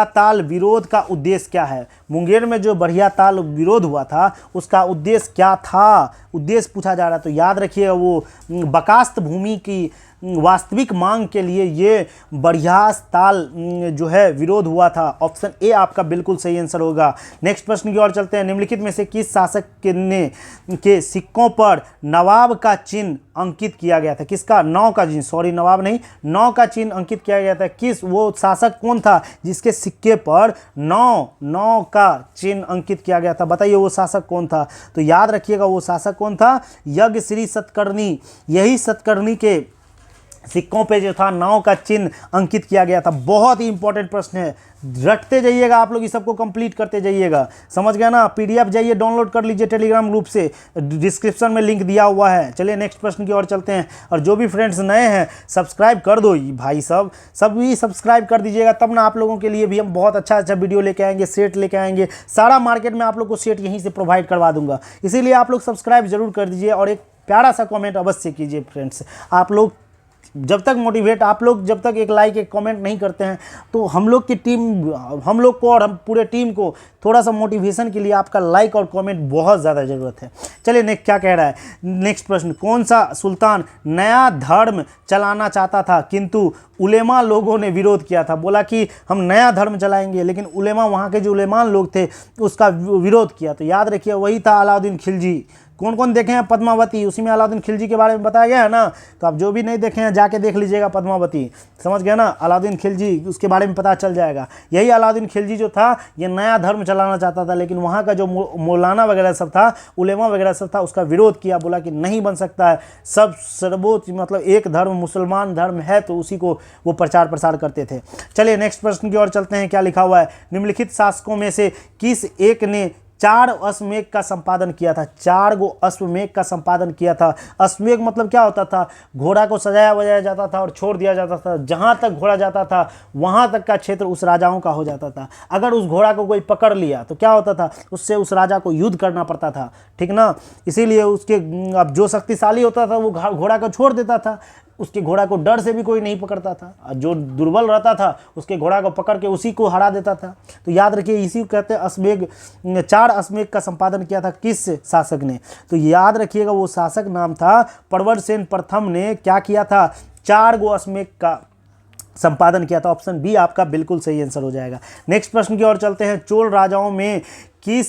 ताल विरोध का उद्देश्य क्या है। मुंगेर में जो बढ़िया ताल विरोध हुआ था उसका उद्देश्य क्या था, उद्देश्य पूछा जा रहा है। तो याद रखिएगा वो बकास्त भूमि की वास्तविक मांग के लिए ये बढ़िया ताल जो है विरोध हुआ था। ऑप्शन ए आपका बिल्कुल सही आंसर होगा। नेक्स्ट प्रश्न की ओर चलते हैं, निम्नलिखित में से किस शासक के सिक्कों पर नवाब का चिन्ह अंकित किया गया था। किसका, नौ का चिन्ह, सॉरी नवाब नहीं, नौ का चिन्ह अंकित किया गया था। किस, वो शासक कौन था जिसके सिक्के पर नौ का चिन्ह अंकित किया गया था, बताइए वो शासक कौन था। तो याद रखिएगा वो शासक कौन था, यज्ञ श्री सतकर्णी। यही सतकर्णी के सिक्कों पे जो था 9 का चिन्ह अंकित किया गया था। बहुत ही इंपॉर्टेंट प्रश्न है, रटते जाइएगा आप लोग, इस सबको कंप्लीट करते जाइएगा, समझ गया ना। पीडीएफ जाइए डाउनलोड कर लीजिए टेलीग्राम ग्रुप से, डिस्क्रिप्शन में लिंक दिया हुआ है। चलिए नेक्स्ट प्रश्न की ओर चलते हैं, और जो भी फ्रेंड्स नए हैं सब्सक्राइब कर दो भाई, सभी सब्सक्राइब कर दीजिएगा, तब ना आप लोगों के लिए भी हम बहुत अच्छा वीडियो लेके आएंगे, सेट लेके आएंगे। सारा मार्केट में आप लोग को सेट यहीं से प्रोवाइड करवा दूंगा, इसीलिए आप लोग सब्सक्राइब जरूर कर दीजिए और एक प्यारा सा कॉमेंट अवश्य कीजिए फ्रेंड्स। आप लोग जब तक मोटिवेट, आप लोग जब तक एक लाइक एक कमेंट नहीं करते हैं तो हम लोग की टीम, हम लोग को और हम पूरे टीम को थोड़ा सा मोटिवेशन के लिए आपका लाइक और कमेंट बहुत ज़्यादा ज़रूरत है। चलिए नेक्स्ट क्या कह रहा है, नेक्स्ट प्रश्न, कौन सा सुल्तान नया धर्म चलाना चाहता था किंतु उलेमा लोगों ने विरोध किया था। बोला कि हम नया धर्म चलाएंगे, लेकिन उलेमा, वहाँ के जो उलेमान लोग थे उसका विरोध किया। तो याद रखिए वही था अलाउद्दीन खिलजी। कौन कौन देखे हैं पद्मावती, उसी में अलाउद्दीन खिलजी के बारे में बताया गया है ना। तो आप जो भी नहीं देखे हैं जाके देख लीजिएगा पद्मावती, समझ गया ना, अलाउद्दीन खिलजी, उसके बारे में पता चल जाएगा। यही अलाउद्दीन खिलजी जो था ये नया धर्म चलाना चाहता था, लेकिन वहाँ का जो मौलाना वगैरह सब था, उलेमा वगैरह सब था, उसका विरोध किया। बोला कि नहीं बन सकता है, सब सर्वोच्च मतलब एक धर्म मुसलमान धर्म है, तो उसी को वो प्रचार प्रसार करते थे। चलिए नेक्स्ट प्रश्न की ओर चलते हैं, क्या लिखा हुआ है, निम्नलिखित शासकों में से किस एक ने 4 अश्वमेध का संपादन किया था। 4 गो अश्वमेध का संपादन किया था। अश्वमेध मतलब क्या होता था, घोड़ा को सजाया वजाया जाता था और छोड़ दिया जाता था, जहाँ तक घोड़ा जाता था वहाँ तक का क्षेत्र उस राजाओं का हो जाता था। अगर उस घोड़ा को कोई पकड़ लिया तो क्या होता था, उससे उस राजा को युद्ध करना पड़ता था, ठीक ना। इसीलिए उसके अब जो शक्तिशाली होता था वो घोड़ा को छोड़ देता था, उसके घोड़ा को डर से भी कोई नहीं पकड़ता था, और जो दुर्बल रहता था उसके घोड़ा को पकड़ के उसी को हरा देता था। तो याद रखिए इसी को कहते हैं अश्वमेध। 4 अश्वमेध का संपादन किया था किस शासक ने, तो याद रखिएगा वो शासक नाम था प्रवरसेन प्रथम ने क्या किया था, 4 गो अश्वमेध का संपादन किया था। ऑप्शन बी आपका बिल्कुल सही आंसर हो जाएगा। नेक्स्ट प्रश्न की ओर चलते हैं, चोल राजाओं में किस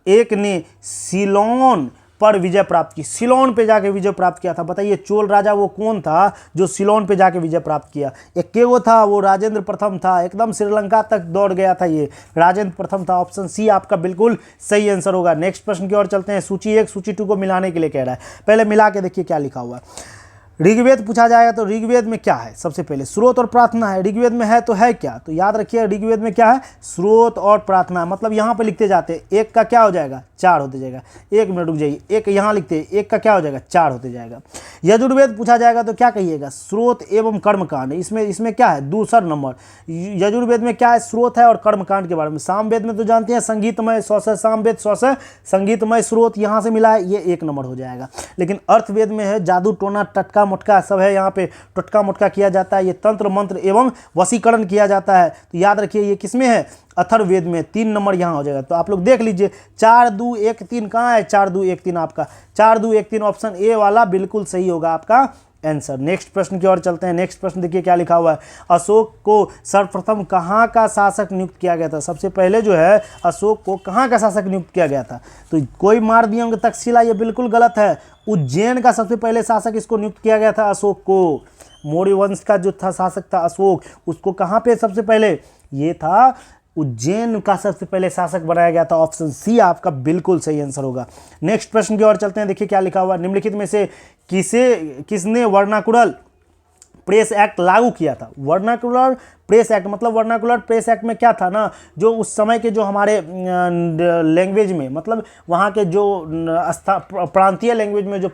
एक ने सिलोन पर विजय प्राप्त की। सिलोन पे जाके विजय प्राप्त किया था, बताइए चोल राजा वो कौन था जो सिलोन पे जाके विजय प्राप्त किया। एक के वो था, वो राजेंद्र प्रथम था, एकदम श्रीलंका तक दौड़ गया था, ये राजेंद्र प्रथम था। ऑप्शन सी आपका बिल्कुल सही आंसर होगा। नेक्स्ट प्रश्न की ओर चलते हैं, सूची 1 सूची 2 को मिलाने के लिए कह रहा है, पहले मिला के देखिए क्या लिखा हुआ है। ऋग्वेद पूछा जाएगा तो ऋग्वेद में क्या है, सबसे पहले स्रोत और प्रार्थना है। ऋग्वेद में है तो है क्या, तो याद रखिए ऋग्वेद में क्या है, स्रोत और प्रार्थना। मतलब यहाँ पे लिखते जाते हैं, 1 का क्या हो जाएगा 4 होते जाएगा। 1 मिनट रुक जाइए, 1 यहाँ लिखते हैं, 1 का क्या हो जाएगा 4 होते जाएगा। यजुर्वेद पूछा जाएगा तो क्या कहिएगा, स्रोत एवं कर्मकांड। इसमें क्या है, दूसरा नंबर। यजुर्वेद में क्या है, स्रोत है और कर्मकांड के बारे में। सामवेद में तो जानते हैं संगीतमय 100 से सामवेद 100 से संगीतमय स्रोत, यहाँ से मिला है, ये 1 नंबर हो जाएगा। लेकिन अर्थवेद में है जादू टोना टटका मोटका सब है, यहाँ पे टटका मोटका किया जाता है, ये तंत्र मंत्र एवं वशीकरण किया जाता है। तो याद रखिए ये किसमें है, अथर्ववेद में। 3 नंबर यहाँ हो जाएगा। तो आप लोग देख लीजिए 4 2 1 3 कहाँ है, 4 2 1 3 आपका 4 2 1 3 ऑप्शन ए वाला बिल्कुल सही होगा आपका आंसर। नेक्स्ट प्रश्न की ओर चलते हैं। नेक्स्ट प्रश्न देखिए क्या लिखा हुआ है। अशोक को सर्वप्रथम कहाँ का शासक नियुक्त किया गया था? सबसे पहले जो है अशोक को कहाँ का शासक नियुक्त किया गया था? तो कोई मार दिए होंगे तक्षशिला, ये बिल्कुल गलत है। उज्जैन का सबसे पहले शासक इसको नियुक्त किया गया था अशोक को। मौर्य वंश का जो था शासक था अशोक, उसको कहाँ पे सबसे पहले? ये था उज्जैन का सबसे पहले शासक बनाया गया था। ऑप्शन सी आपका बिल्कुल सही आंसर होगा। नेक्स्ट प्रश्न की ओर चलते हैं। देखिए क्या लिखा हुआ है। निम्नलिखित में से किसने वर्नाकुलर प्रेस एक्ट लागू किया था? वर्नाकुलर प्रेस एक्ट मतलब वर्नाकुलर प्रेस एक्ट में क्या था ना, जो उस समय के जो हमारे लैंग्वेज में, मतलब वहाँ के जो प्रांतीय लैंग्वेज में जो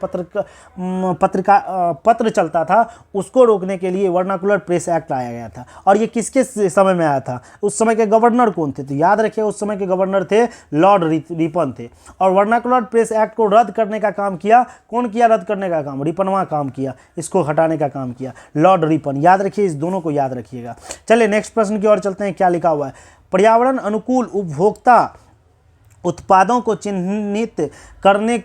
पत्र चलता था, उसको रोकने के लिए वर्नाकुलर प्रेस एक्ट लाया गया था। और ये किसके समय में आया था? उस समय के गवर्नर कौन थे? तो याद रखिए उस समय के गवर्नर थे लॉर्ड रिपन थे। और वर्नाकुलर प्रेस एक्ट को रद्द करने का काम किया कौन किया? रद्द करने का काम रिपनवा काम किया, इसको हटाने का काम किया लॉर्ड रिपन। याद रखिए, इस दोनों को याद रखिएगा। चलिए नेक्स्ट प्रश्न की ओर चलते हैं। क्या लिखा हुआ है? पर्यावरण अनुकूल उपभोक्ता उत्पादों को चिन्हित करने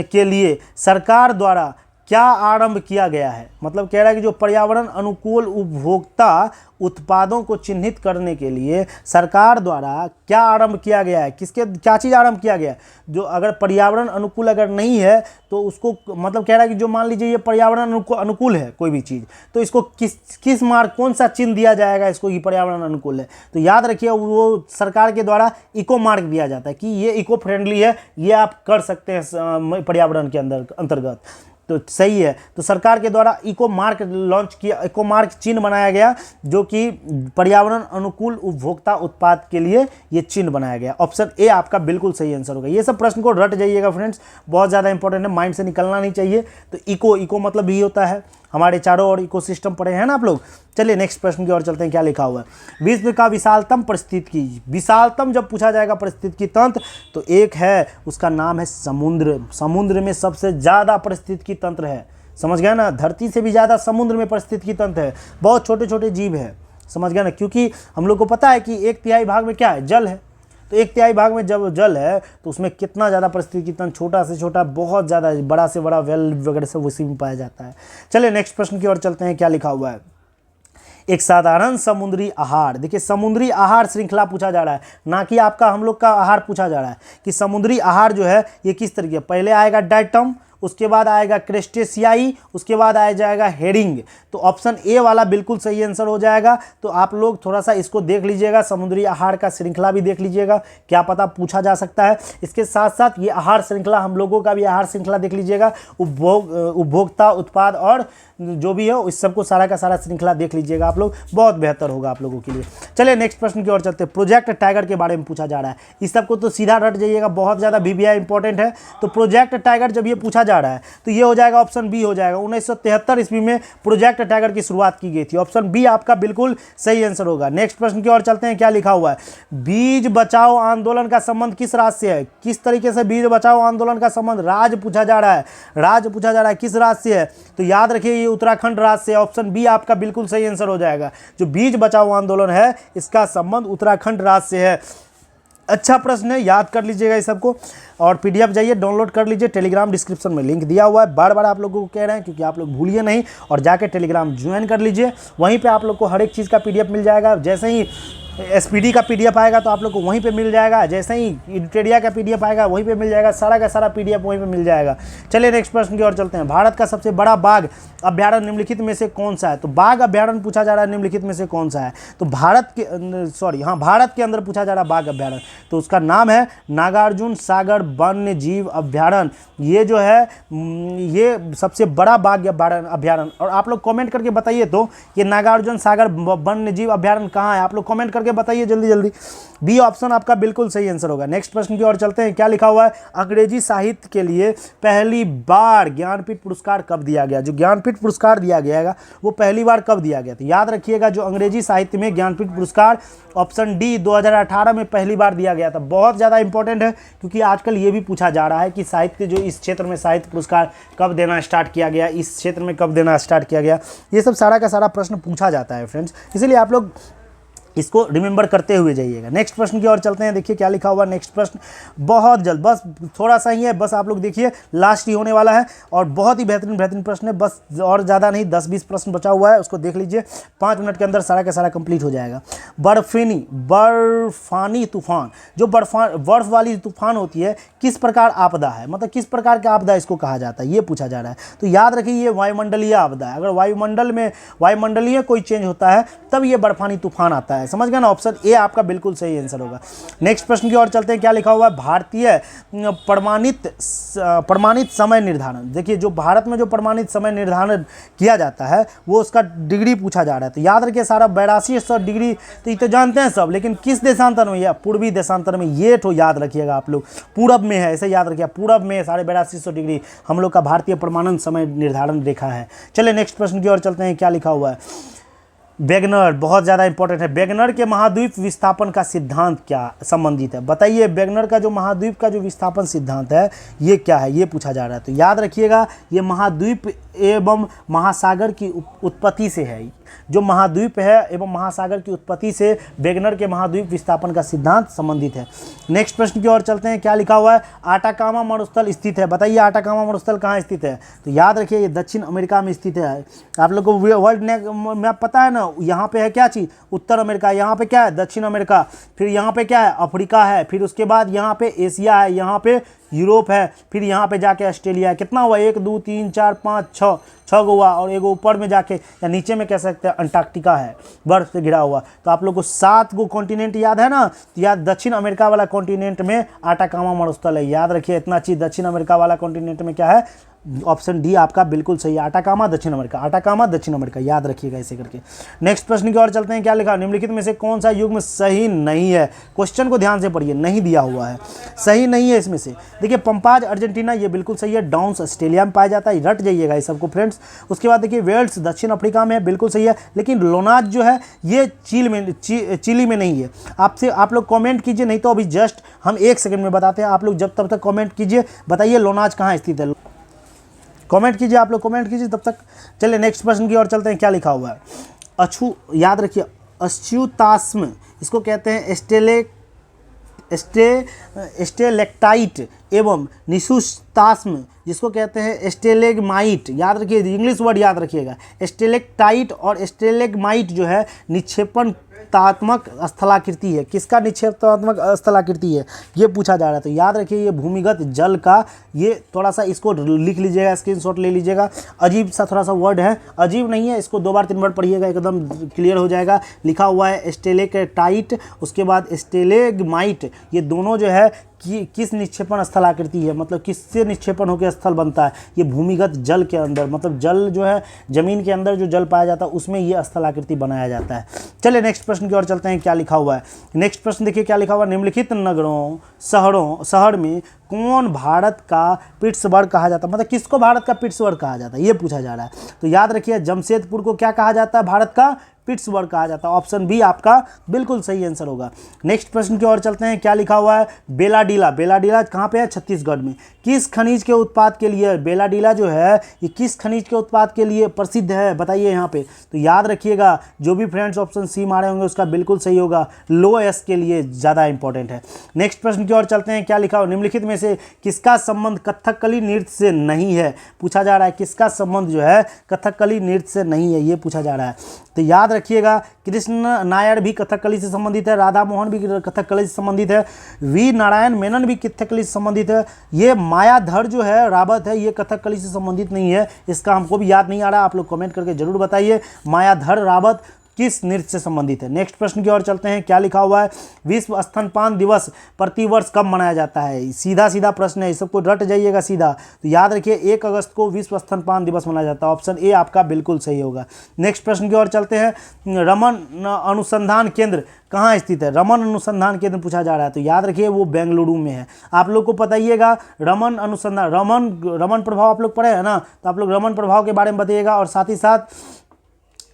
के लिए सरकार द्वारा क्या आरंभ किया गया है? मतलब कह रहा है कि जो पर्यावरण अनुकूल उपभोक्ता उत्पादों को चिन्हित करने के लिए सरकार द्वारा क्या आरंभ किया गया है? क्या चीज़ आरंभ किया गया है? जो अगर पर्यावरण अनुकूल अगर नहीं है तो उसको, मतलब कह रहा है कि जो मान लीजिए ये पर्यावरण अनुकूल है कोई भी चीज़, तो इसको किस मार्क, कौन सा चिन्ह दिया जाएगा इसको कि पर्यावरण अनुकूल है? तो याद रखिए वो सरकार के द्वारा इको मार्क दिया जाता है कि ये इको फ्रेंडली है, ये आप कर सकते हैं पर्यावरण के अंतर्गत। तो सही है। तो सरकार के द्वारा इको मार्क लॉन्च किया, इको मार्क चिन्ह बनाया गया, जो कि पर्यावरण अनुकूल उपभोक्ता उत्पाद के लिए ये चिन्ह बनाया गया। ऑप्शन ए आपका बिल्कुल सही आंसर होगा। ये सब प्रश्न को रट जाइएगा फ्रेंड्स, बहुत ज़्यादा इंपॉर्टेंट है, माइंड से निकलना नहीं चाहिए। तो इको मतलब भी होता है, हमारे चारों ओर इकोसिस्टम पड़े हैं ना आप लोग। चलिए नेक्स्ट प्रश्न की ओर चलते हैं। क्या लिखा हुआ है? विश्व का विशालतम पारिस्थितिकी, विशालतम जब पूछा जाएगा पारिस्थितिकी तंत्र, तो एक है, उसका नाम है समुद्र। समुद्र में सबसे ज़्यादा पारिस्थितिकी तंत्र है, समझ गया ना? धरती से भी ज़्यादा समुद्र में पारिस्थितिकी तंत्र है। बहुत छोटे छोटे जीव है, समझ गया ना? क्योंकि हम लोग को पता है कि 1/3 भाग में क्या है? जल है। तो 1/3 भाग में जब जल है तो उसमें कितना ज़्यादा पारिस्थितिकी तंत्र, छोटा से छोटा, बहुत ज़्यादा, बड़ा से बड़ा वेल वगैरह सब उसी में पाया जाता है। चलिए नेक्स्ट प्रश्न की ओर चलते हैं। क्या लिखा हुआ है? एक साधारण समुद्री आहार, देखिए समुद्री आहार श्रृंखला पूछा जा रहा है, ना कि आपका हम लोग का आहार पूछा जा रहा है कि समुद्री आहार जो है ये किस तरीके। पहले आएगा डाइटम, उसके बाद आएगा क्रेस्टेशियाई, उसके बाद आ जाएगा हेरिंग। तो ऑप्शन ए वाला बिल्कुल सही आंसर हो जाएगा। तो आप लोग थोड़ा सा इसको देख लीजिएगा, समुद्री आहार का श्रृंखला भी देख लीजिएगा, क्या पता पूछा जा सकता है। इसके साथ साथ ये आहार श्रृंखला, हम लोगों का भी आहार श्रृंखला देख लीजिएगा, उपभोक्ता उत्पाद और जो भी हो इस सबको सारा का सारा श्रृंखला देख लीजिएगा आप लोग, बहुत बेहतर होगा आप लोगों के लिए। चलिए नेक्स्ट प्रश्न की ओर चलते हैं। प्रोजेक्ट टाइगर के बारे में पूछा जा रहा है, इस सबको तो सीधा रट जाइएगा, बहुत ज़्यादा VBI इंपॉर्टेंट है। तो प्रोजेक्ट टाइगर जब ये पूछा जा रहा है तो ये हो जाएगा ऑप्शन बी हो जाएगा। 1973 ईस्वी में प्रोजेक्ट टाइगर की शुरुआत की गई थी। ऑप्शन बी आपका बिल्कुल सही आंसर होगा। नेक्स्ट प्रश्न की ओर चलते हैं। क्या लिखा हुआ है? बीज बचाओ आंदोलन का संबंध किस राज्य से है? किस तरीके से बीज बचाओ आंदोलन का संबंध? राज्य पूछा जा रहा है, राज्य पूछा जा रहा है, किस राज्य से है? तो याद रखिए ये उत्तराखंड राज्य से। ऑप्शन बी आपका बिल्कुल सही आंसर हो जाएगा। जो बीज बचाओ आंदोलन है इसका संबंध उत्तराखंड राज्य से है। अच्छा प्रश्न है, याद कर लीजिएगा इस सबको। और PDF जाइए डाउनलोड कर लीजिए, टेलीग्राम डिस्क्रिप्शन में लिंक दिया हुआ है। बार बार आप लोगों को कह रहे हैं क्योंकि आप लोग भूलिए नहीं, और जाके टेलीग्राम ज्वाइन कर लीजिए। वहीं पे आप लोग को हर एक चीज़ का PDF मिल जाएगा। जैसे ही SPD का PDF आएगा तो आप लोग को वहीं पे मिल जाएगा, जैसे ही एडिटोरिया का PDF आएगा वहीं पे मिल जाएगा, सारा का सारा PDF वहीं पे मिल जाएगा। चलिए नेक्स्ट प्रश्न की ओर चलते हैं। भारत का सबसे बड़ा बाघ अभ्यारण्य निम्नलिखित में से कौन सा है? तो बाघ अभ्यारण्य पूछा जा रहा है, निम्नलिखित में से कौन सा है? तो भारत के अंदर पूछा जा रहा है बाघ अभ्यारण्य, तो उसका नाम है नागार्जुन सागर वन्य जीव अभ्यारण्य। ये जो है ये सबसे बड़ा बाघ अभ्यारण्य। और आप लोग कमेंट करके बताइए तो ये नागार्जुन सागर वन्य जीव अभ्यारण्य कहाँ है? आप लोग कमेंट करके बताइए जल्दी जल्दी। बी ऑप्शन आपका बिल्कुल सही आंसर होगा। नेक्स्ट प्रश्न की ओर चलते हैं। क्या लिखा हुआ है? अंग्रेजी साहित्य के लिए पहली बार ज्ञानपीठ पुरस्कार कब दिया गया? जो ज्ञानपीठ पुरस्कार दिया गया वो पहली बार कब दिया गया? तो याद रखिएगा जो अंग्रेजी साहित्य में ज्ञानपीठ पुरस्कार ऑप्शन डी 2018 में पहली बार दिया गया था। बहुत ज़्यादा इंपॉर्टेंट है क्योंकि आजकल ये भी पूछा जा रहा है कि साहित्य जो इस क्षेत्र में साहित्य पुरस्कार कब देना स्टार्ट किया गया, इस क्षेत्र में कब देना स्टार्ट किया गया, ये सब सारा का सारा प्रश्न पूछा जाता है फ्रेंड्स। इसलिए आप लोग इसको रिमेंबर करते हुए जाइएगा। नेक्स्ट प्रश्न की ओर चलते हैं। देखिए क्या लिखा हुआ नेक्स्ट प्रश्न, बहुत जल्द, बस थोड़ा सा ही है, बस आप लोग देखिए लास्ट ही होने वाला है और बहुत ही बेहतरीन प्रश्न है, बस और ज़्यादा नहीं, 10-20 प्रश्न बचा हुआ है, उसको देख लीजिए, 5 मिनट के अंदर सारा का सारा कंप्लीट हो जाएगा। बर्फानी तूफान, जो बर्फ वाली तूफान होती है, किस प्रकार आपदा है, मतलब किस प्रकार की आपदा इसको कहा जाता है, ये पूछा जा रहा है। तो याद रखिए ये वायुमंडलीय आपदा है। अगर वायुमंडलीय कोई चेंज होता है तब ये बर्फानी तूफान आता है, समझ गए ना। ऑप्शन ए आपका बिल्कुल सही आंसर होगा। नेक्स्ट प्रश्न की ओर चलते हैं। क्या लिखा हुआ है, भारतीय प्रमाणित समय निर्धारण। देखिए जो भारत में जो प्रमाणित समय निर्धारण किया जाता है वो उसका डिग्री पूछा जा रहा है। तो याद रखिए सारा 8200 डिग्री तो ये तो जानते हैं सब, लेकिन किस देशांतर में, या पूर्वी देशांतर में, ये तो याद रखिएगा आप लोग, पूरब में है, ऐसे याद रखिए, पूरब में 8250 डिग्री हम लोग का भारतीय प्रमाणन समय निर्धारण रेखा है। चलिए नेक्स्ट प्रश्न की ओर चलते हैं। क्या लिखा हुआ है, वेगनर, बहुत ज़्यादा इंपॉर्टेंट है। वेगनर के महाद्वीप विस्थापन का सिद्धांत क्या संबंधित है, बताइए। वेगनर का जो महाद्वीप का जो विस्थापन सिद्धांत है ये क्या है, ये पूछा जा रहा है। तो याद रखिएगा ये महाद्वीप एवं महासागर की उत्पत्ति से है। जो महाद्वीप है एवं महासागर की उत्पत्ति से वेगनर के महाद्वीप विस्थापन का सिद्धांत संबंधित है। नेक्स्ट प्रश्न की ओर चलते हैं। क्या लिखा हुआ है, आटाकामा मरुस्थल स्थित है, बताइए आटाकामा मरुस्थल कहाँ स्थित है। तो याद रखिए ये दक्षिण अमेरिका में स्थित है। आप लोग को वर्ल्ड मैप पता है ना, यहाँ पे है क्या चीज़, उत्तर अमेरिका, यहाँ पे क्या है, दक्षिण अमेरिका, फिर यहाँ पे क्या है, अफ्रीका है, फिर उसके बाद यहाँ पे एशिया है, यहाँ पे यूरोप है, फिर यहाँ पे जाके ऑस्ट्रेलिया है। कितना हुआ, 1 2 3 4 5 6 हुआ, और एगो ऊपर में जाके या नीचे में कह सकते हैं अंटार्कटिका है, बर्फ से घिरा हुआ। तो आप लोग को 7 गो कॉन्टिनेंट याद है ना, तो याद दक्षिण अमेरिका वाला कॉन्टिनेंट में आटाकामा मरुस्थल है। याद रखिए इतना चीज़, दक्षिण अमेरिका वाला कॉन्टिनेंट में क्या है, ऑप्शन डी आपका बिल्कुल सही है, आटाकामा दक्षिण अमेरिका, आटाकामा दक्षिण अमेरिका, याद रखिएगा ऐसे करके। नेक्स्ट प्रश्न की ओर चलते हैं। क्या लिखा, निम्नलिखित में से कौन सा युग्म सही नहीं है। क्वेश्चन को ध्यान से पढ़िए, नहीं दिया हुआ है, सही नहीं है इसमें से। देखिए पंपाज अर्जेंटीना ये बिल्कुल सही है, डाउन्स ऑस्ट्रेलिया में पाया जाता है, रट जाइएगा इस सबको फ्रेंड्स। उसके बाद देखिए वेल्स दक्षिण अफ्रीका में है, बिल्कुल सही है, लेकिन लोनाज जो है ये चिली में नहीं है। आपसे आप लोग कॉमेंट कीजिए, नहीं तो अभी जस्ट हम 1 सेकंड में बताते हैं, आप लोग जब तब तक कॉमेंट कीजिए, बताइए लोनाज कहाँ स्थित है, कमेंट कीजिए, आप लोग कमेंट कीजिए तब तक। चलिए नेक्स्ट प्रश्न की ओर चलते हैं। क्या लिखा हुआ है, याद रखिए अच्युताश्म, इसको कहते हैं स्टेलेक्टाइट एवं निशुस्ताश्म, जिसको कहते हैं स्टेलेगमाइट। याद रखिए इंग्लिश वर्ड याद रखिएगा, स्टेलेक्टाइट और स्टेलेगमाइट जो है निक्षेपणात्मक स्थलाकृति है। किसका निक्षेपणात्मक स्थलाकृति है ये पूछा जा रहा है। तो याद रखिए ये भूमिगत जल का, ये थोड़ा सा इसको लिख लीजिएगा, स्क्रीनशॉट ले लीजिएगा। अजीब सा थोड़ा सा वर्ड है, अजीब नहीं है, इसको 2 बार 3 बार पढ़िएगा, एकदम क्लियर हो जाएगा। लिखा हुआ है स्टेलेक्टाइट, उसके बाद स्टेलेगमाइट, ये दोनों जो है कि किस निक्षेपण स्थलाकृति है, मतलब किससे निक्षेपण होकर स्थल बनता है। ये भूमिगत जल के अंदर, मतलब जल जो है जमीन के अंदर जो जल पाया जाता है उसमें ये स्थलाकृति बनाया जाता है। चलिए नेक्स्ट प्रश्न की ओर चलते हैं। क्या लिखा हुआ है, नेक्स्ट प्रश्न देखिए क्या लिखा हुआ है, निम्नलिखित नगरों शहर में कौन भारत का पिट्सबर्ग कहा जाता है, मतलब किसको भारत का पिट्सबर्ग कहा जाता है ये पूछा जा रहा है। तो याद रखिए जमशेदपुर को क्या कहा जाता है, भारत का पिट्सबर्ग कहा जाता है। ऑप्शन बी आपका बिल्कुल सही आंसर होगा। नेक्स्ट प्रश्न की ओर चलते हैं। क्या लिखा हुआ है, बेलाडीला कहाँ पे है, छत्तीसगढ़ में। किस खनिज के उत्पाद के लिए बेलाडीला जो है ये किस खनिज के उत्पाद के लिए प्रसिद्ध है, बताइए यहाँ पे। तो याद रखिएगा जो भी फ्रेंड्स ऑप्शन सी मारे होंगे उसका बिल्कुल सही होगा, लो एस के लिए ज़्यादा इंपॉर्टेंट है। नेक्स्ट प्रश्न की ओर चलते हैं। क्या लिखा हुआ, निम्नलिखित में से किसका संबंध कथकली नृत्य से नहीं है, पूछा जा रहा है। किसका संबंध जो है कथकली नृत्य से नहीं है ये पूछा जा रहा है। तो याद रखिएगा कृष्ण नायर भी कथकली से संबंधित है, राधा मोहन भी कथकली से संबंधित है, वी नारायण मेनन भी कथकली से संबंधित है। ये मायाधर जो है रावत है ये कथकली से संबंधित नहीं है, इसका हमको भी याद नहीं आ रहा, आप लोग कमेंट करके जरूर बताइए मायाधर रावत किस नृत्य से संबंधित है। नेक्स्ट प्रश्न की ओर चलते हैं। क्या लिखा हुआ है, विश्व स्तनपान दिवस प्रतिवर्ष कब मनाया जाता है। सीधा प्रश्न है, सबको रट जाइएगा सीधा। तो याद रखिए 1 अगस्त को विश्व स्तनपान दिवस मनाया जाता है। ऑप्शन ए आपका बिल्कुल सही होगा। नेक्स्ट प्रश्न की ओर चलते हैं। रमन अनुसंधान केंद्र कहाँ स्थित है, रमन अनुसंधान केंद्र पूछा जा रहा है। तो याद रखिए वो बेंगलुरु में है। आप लोग को बताइएगा रमन अनुसंधान, रमन प्रभाव आप लोग पढ़े हैं ना, तो आप लोग रमन प्रभाव के बारे में बताइएगा, और साथ ही साथ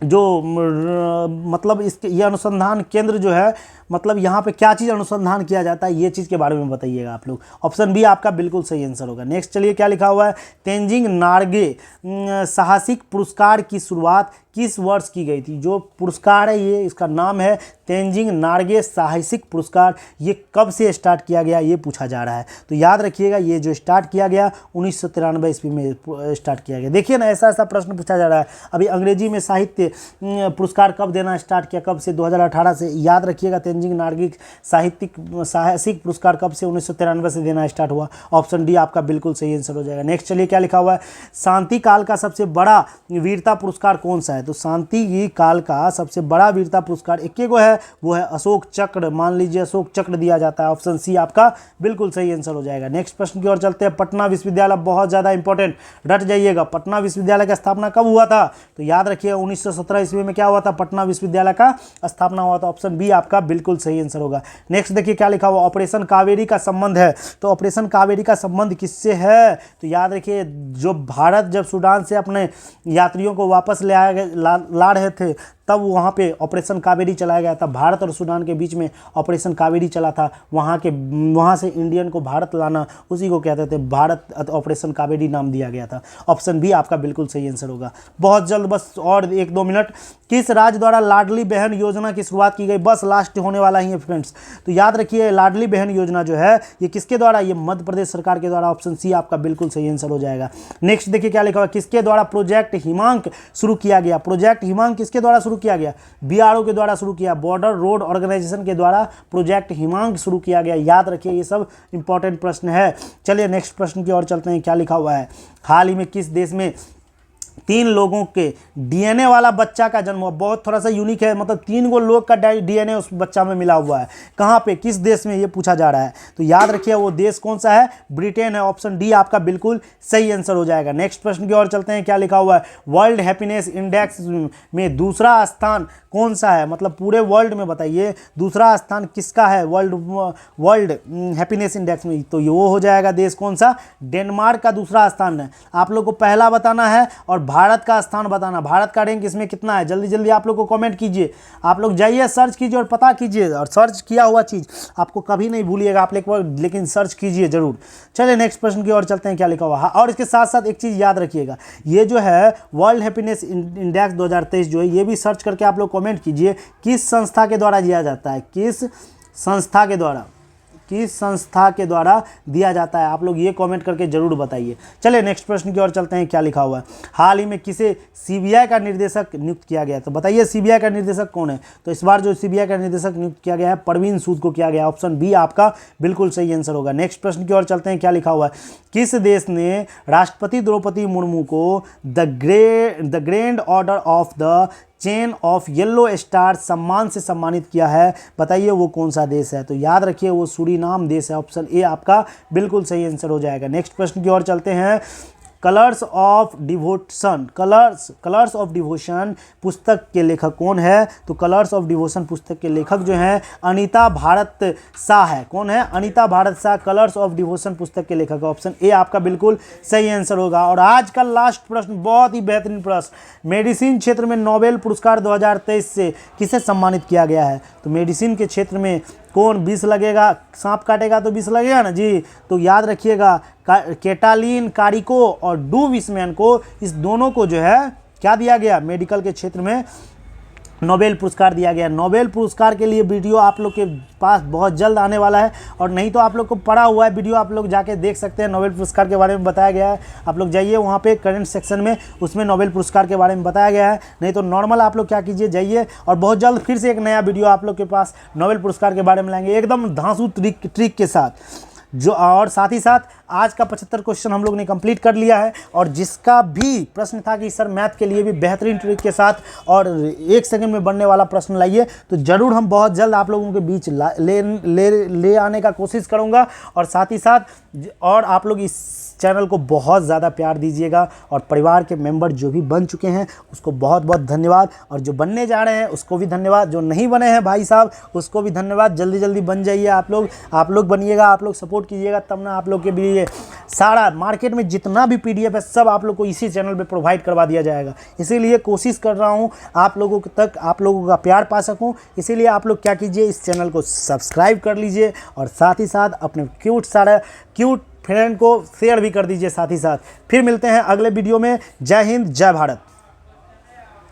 जो मतलब इसके ये अनुसंधान केंद्र जो है मतलब यहाँ पे क्या चीज़ अनुसंधान किया जाता है ये चीज़ के बारे में बताइएगा आप लोग। ऑप्शन बी आपका बिल्कुल सही आंसर होगा। नेक्स्ट चलिए क्या लिखा हुआ है, तेंजिंग नार्गे साहसिक पुरस्कार की शुरुआत किस वर्ष की गई थी। जो पुरस्कार है ये, इसका नाम है तेंजिंग नार्गे साहसिक पुरस्कार। ये कब से स्टार्ट किया गया ये पूछा जा रहा है। तो याद रखिएगा, ये जो स्टार्ट किया गया 1993 ईस्वी में स्टार्ट किया गया। देखिए ना, ऐसा ऐसा प्रश्न पूछा जा रहा है। अभी अंग्रेजी में साहित्य पुरस्कार कब देना स्टार्ट किया, कब से, 2018 से। याद रखिएगा, तेंजिंग नार्गे साहसिक पुरस्कार कब से, 1993 से देना स्टार्ट हुआ। ऑप्शन डी आपका बिल्कुल सही आंसर हो जाएगा। नेक्स्ट चलिए, क्या लिखा हुआ है, शांति काल का सबसे बड़ा वीरता पुरस्कार कौन सा है। तो शांति काल का सबसे बड़ा वीरता पुरस्कार एक को है, वो है अशोक चक्र। मान लीजिए अशोक चक्र दिया जाता है। ऑप्शन सी आपका बिल्कुल सही आंसर हो जाएगा। नेक्स्ट प्रश्न की ओर चलते हैं। पटना विश्वविद्यालय बहुत ज्यादा इंपॉर्टेंट, रट जाइएगा। पटना विश्वविद्यालय का स्थापना कब हुआ था। तो याद रखिए 1917 ईस्वी में क्या हुआ था, पटना विश्वविद्यालय का स्थापना हुआ था। ऑप्शन बी आपका बिल्कुल सही आंसर होगा। नेक्स्ट देखिए क्या लिखा हुआ, ऑपरेशन कावेरी का संबंध है। तो ऑपरेशन कावेरी का संबंध किससे है। तो याद रखिए, जो भारत जब सूडान से अपने यात्रियों को वापस ला रहे थे, तब वहाँ पे ऑपरेशन कावेरी चलाया गया था। भारत और सूडान के बीच में ऑपरेशन कावेरी चला था। वहाँ से इंडियन को भारत लाना, उसी को कहते थे भारत ऑपरेशन कावेरी नाम दिया गया था। ऑप्शन बी आपका बिल्कुल सही आंसर होगा। बहुत जल्द, बस और 1-2 मिनट। किस राज्य द्वारा लाडली बहन योजना की शुरुआत की गई। बस लास्ट होने वाला ही है फ्रेंड्स। तो याद रखिए, लाडली बहन योजना जो है ये किसके द्वारा, ये मध्य प्रदेश सरकार के द्वारा। ऑप्शन सी आपका बिल्कुल सही आंसर हो जाएगा। नेक्स्ट देखिए क्या लिखा हुआ, किसके द्वारा प्रोजेक्ट हिमांक शुरू किया गया। प्रोजेक्ट हिमांक किसके द्वारा शुरू किया गया, बीआरओ के द्वारा शुरू किया। बॉर्डर रोड ऑर्गेनाइजेशन के द्वारा प्रोजेक्ट हिमांक शुरू किया गया। याद रखिए, ये सब इंपॉर्टेंट प्रश्न है। चलिए नेक्स्ट प्रश्न की ओर चलते हैं। क्या लिखा हुआ है, हाल ही में किस देश में 3 लोगों के डीएनए वाला बच्चा का जन्म हुआ। बहुत थोड़ा सा यूनिक है, मतलब 3 गो लोग का डीएनए उस बच्चा में मिला हुआ है। कहाँ पे, किस देश में, ये पूछा जा रहा है। तो याद रखिए वो देश कौन सा है, ब्रिटेन है। ऑप्शन डी आपका बिल्कुल सही आंसर हो जाएगा। नेक्स्ट प्रश्न की ओर चलते हैं। क्या लिखा हुआ है, वर्ल्ड हैप्पीनेस इंडेक्स में दूसरा स्थान कौन सा है। मतलब पूरे वर्ल्ड में बताइए दूसरा स्थान किसका है वर्ल्ड हैप्पीनेस इंडेक्स में। तो ये वो हो जाएगा देश कौन सा, डेनमार्क का दूसरा स्थान है। आप लोग को पहला बताना है और भारत का स्थान बताना। भारत का रैंक इसमें कितना है, जल्दी जल्दी आप लोग को कमेंट कीजिए। आप लोग जाइए, सर्च कीजिए और पता कीजिए। और सर्च किया हुआ चीज़ आपको कभी नहीं भूलिएगा आप लोग, लेकिन सर्च कीजिए जरूर। चलिए नेक्स्ट प्रश्न की ओर चलते हैं। क्या लिखा हुआ, और इसके साथ साथ एक चीज़ याद रखिएगा, ये जो है वर्ल्ड हैप्पीनेस इंडेक्स 2023 जो है, ये भी सर्च करके आप लोग कमेंट कीजिए किस संस्था के द्वारा दिया जाता है, किस संस्था के द्वारा दिया जाता है। आप लोग ये कमेंट करके जरूर बताइए। चलिए नेक्स्ट प्रश्न की ओर चलते हैं। क्या लिखा हुआ है, हाल ही में किसे सीबीआई का निर्देशक नियुक्त किया गया। तो बताइए सीबीआई का निर्देशक कौन है। तो इस बार जो सीबीआई का निर्देशक नियुक्त किया गया है, परवीन सूद को किया गया। ऑप्शन बी आपका बिल्कुल सही आंसर होगा। नेक्स्ट प्रश्न की ओर चलते हैं। क्या लिखा हुआ है, किस देश ने राष्ट्रपति द्रौपदी मुर्मू को the grand order of the chain of yellow star सम्मान से सम्मानित किया है। बताइए वो कौन सा देश है। तो याद रखिए वो सूरीनाम देश है। ऑप्शन ए आपका बिल्कुल सही आंसर हो जाएगा। नेक्स्ट प्रश्न की ओर चलते हैं। कलर्स ऑफ डिवोशन पुस्तक के लेखक कौन है। तो कलर्स ऑफ डिवोशन पुस्तक के लेखक जो हैं अनीता भारत शाह है। कौन है, Anita Bharat Shah colours of devotion पुस्तक के लेखक। ऑप्शन ए आपका बिल्कुल सही आंसर होगा। और आज का लास्ट प्रश्न बहुत ही बेहतरीन प्रश्न, मेडिसिन क्षेत्र में नोबेल पुरस्कार 2023 से किसे सम्मानित किया गया है। तो मेडिसिन के क्षेत्र में कौन, विष लगेगा, सांप काटेगा तो विष लगेगा ना जी। तो याद रखिएगा केटालिन कारिको और डू विसमैन को, इस दोनों को जो है क्या दिया गया, मेडिकल के क्षेत्र में नोबेल पुरस्कार दिया गया। नोबेल पुरस्कार के लिए वीडियो आप लोग के पास बहुत जल्द आने वाला है। और नहीं तो आप लोग को पड़ा हुआ है वीडियो, आप लोग जाके देख सकते हैं। नोबेल पुरस्कार के बारे में बताया गया है। आप लोग जाइए वहाँ पे करंट सेक्शन में, उसमें नोबेल पुरस्कार के बारे में बताया गया है। नहीं तो नॉर्मल आप लोग क्या कीजिए, जाइए और बहुत जल्द फिर से एक नया वीडियो आप लोग के पास नोबेल पुरस्कार के बारे में लाएंगे, एकदम धांसू ट्रिक के साथ। जो और साथ ही साथ आज का 75 क्वेश्चन हम लोग ने कंप्लीट कर लिया है। और जिसका भी प्रश्न था कि सर मैथ के लिए भी बेहतरीन ट्रिक के साथ और 1 सेकंड में बनने वाला प्रश्न लाइए, तो ज़रूर हम बहुत जल्द आप लोगों के बीच ले आने का कोशिश करूँगा। और साथ ही साथ और आप लोग इस चैनल को बहुत ज़्यादा प्यार दीजिएगा। और परिवार के मेंबर जो भी बन चुके हैं उसको बहुत बहुत धन्यवाद, और जो बनने जा रहे हैं उसको भी धन्यवाद, जो नहीं बने हैं भाई साहब उसको भी धन्यवाद। जल्दी जल्दी बन जाइए आप लोग बनिएगा, आप लोग सपोर्ट कीजिएगा, तब ना आप लोग के लिए सारा मार्केट में जितना भी PDF है सब आप लोग को इसी चैनल पे प्रोवाइड करवा दिया जाएगा। इसीलिए कोशिश कर रहा हूँ आप लोगों तक आप लोगों का प्यार पा सकूँ। इसीलिए आप लोग क्या कीजिए, इस चैनल को सब्सक्राइब कर लीजिए और साथ ही साथ अपने क्यूट फ्रेंड को शेयर भी कर दीजिए साथ ही साथ। फिर मिलते हैं अगले वीडियो में। जय हिंद, जय भारत।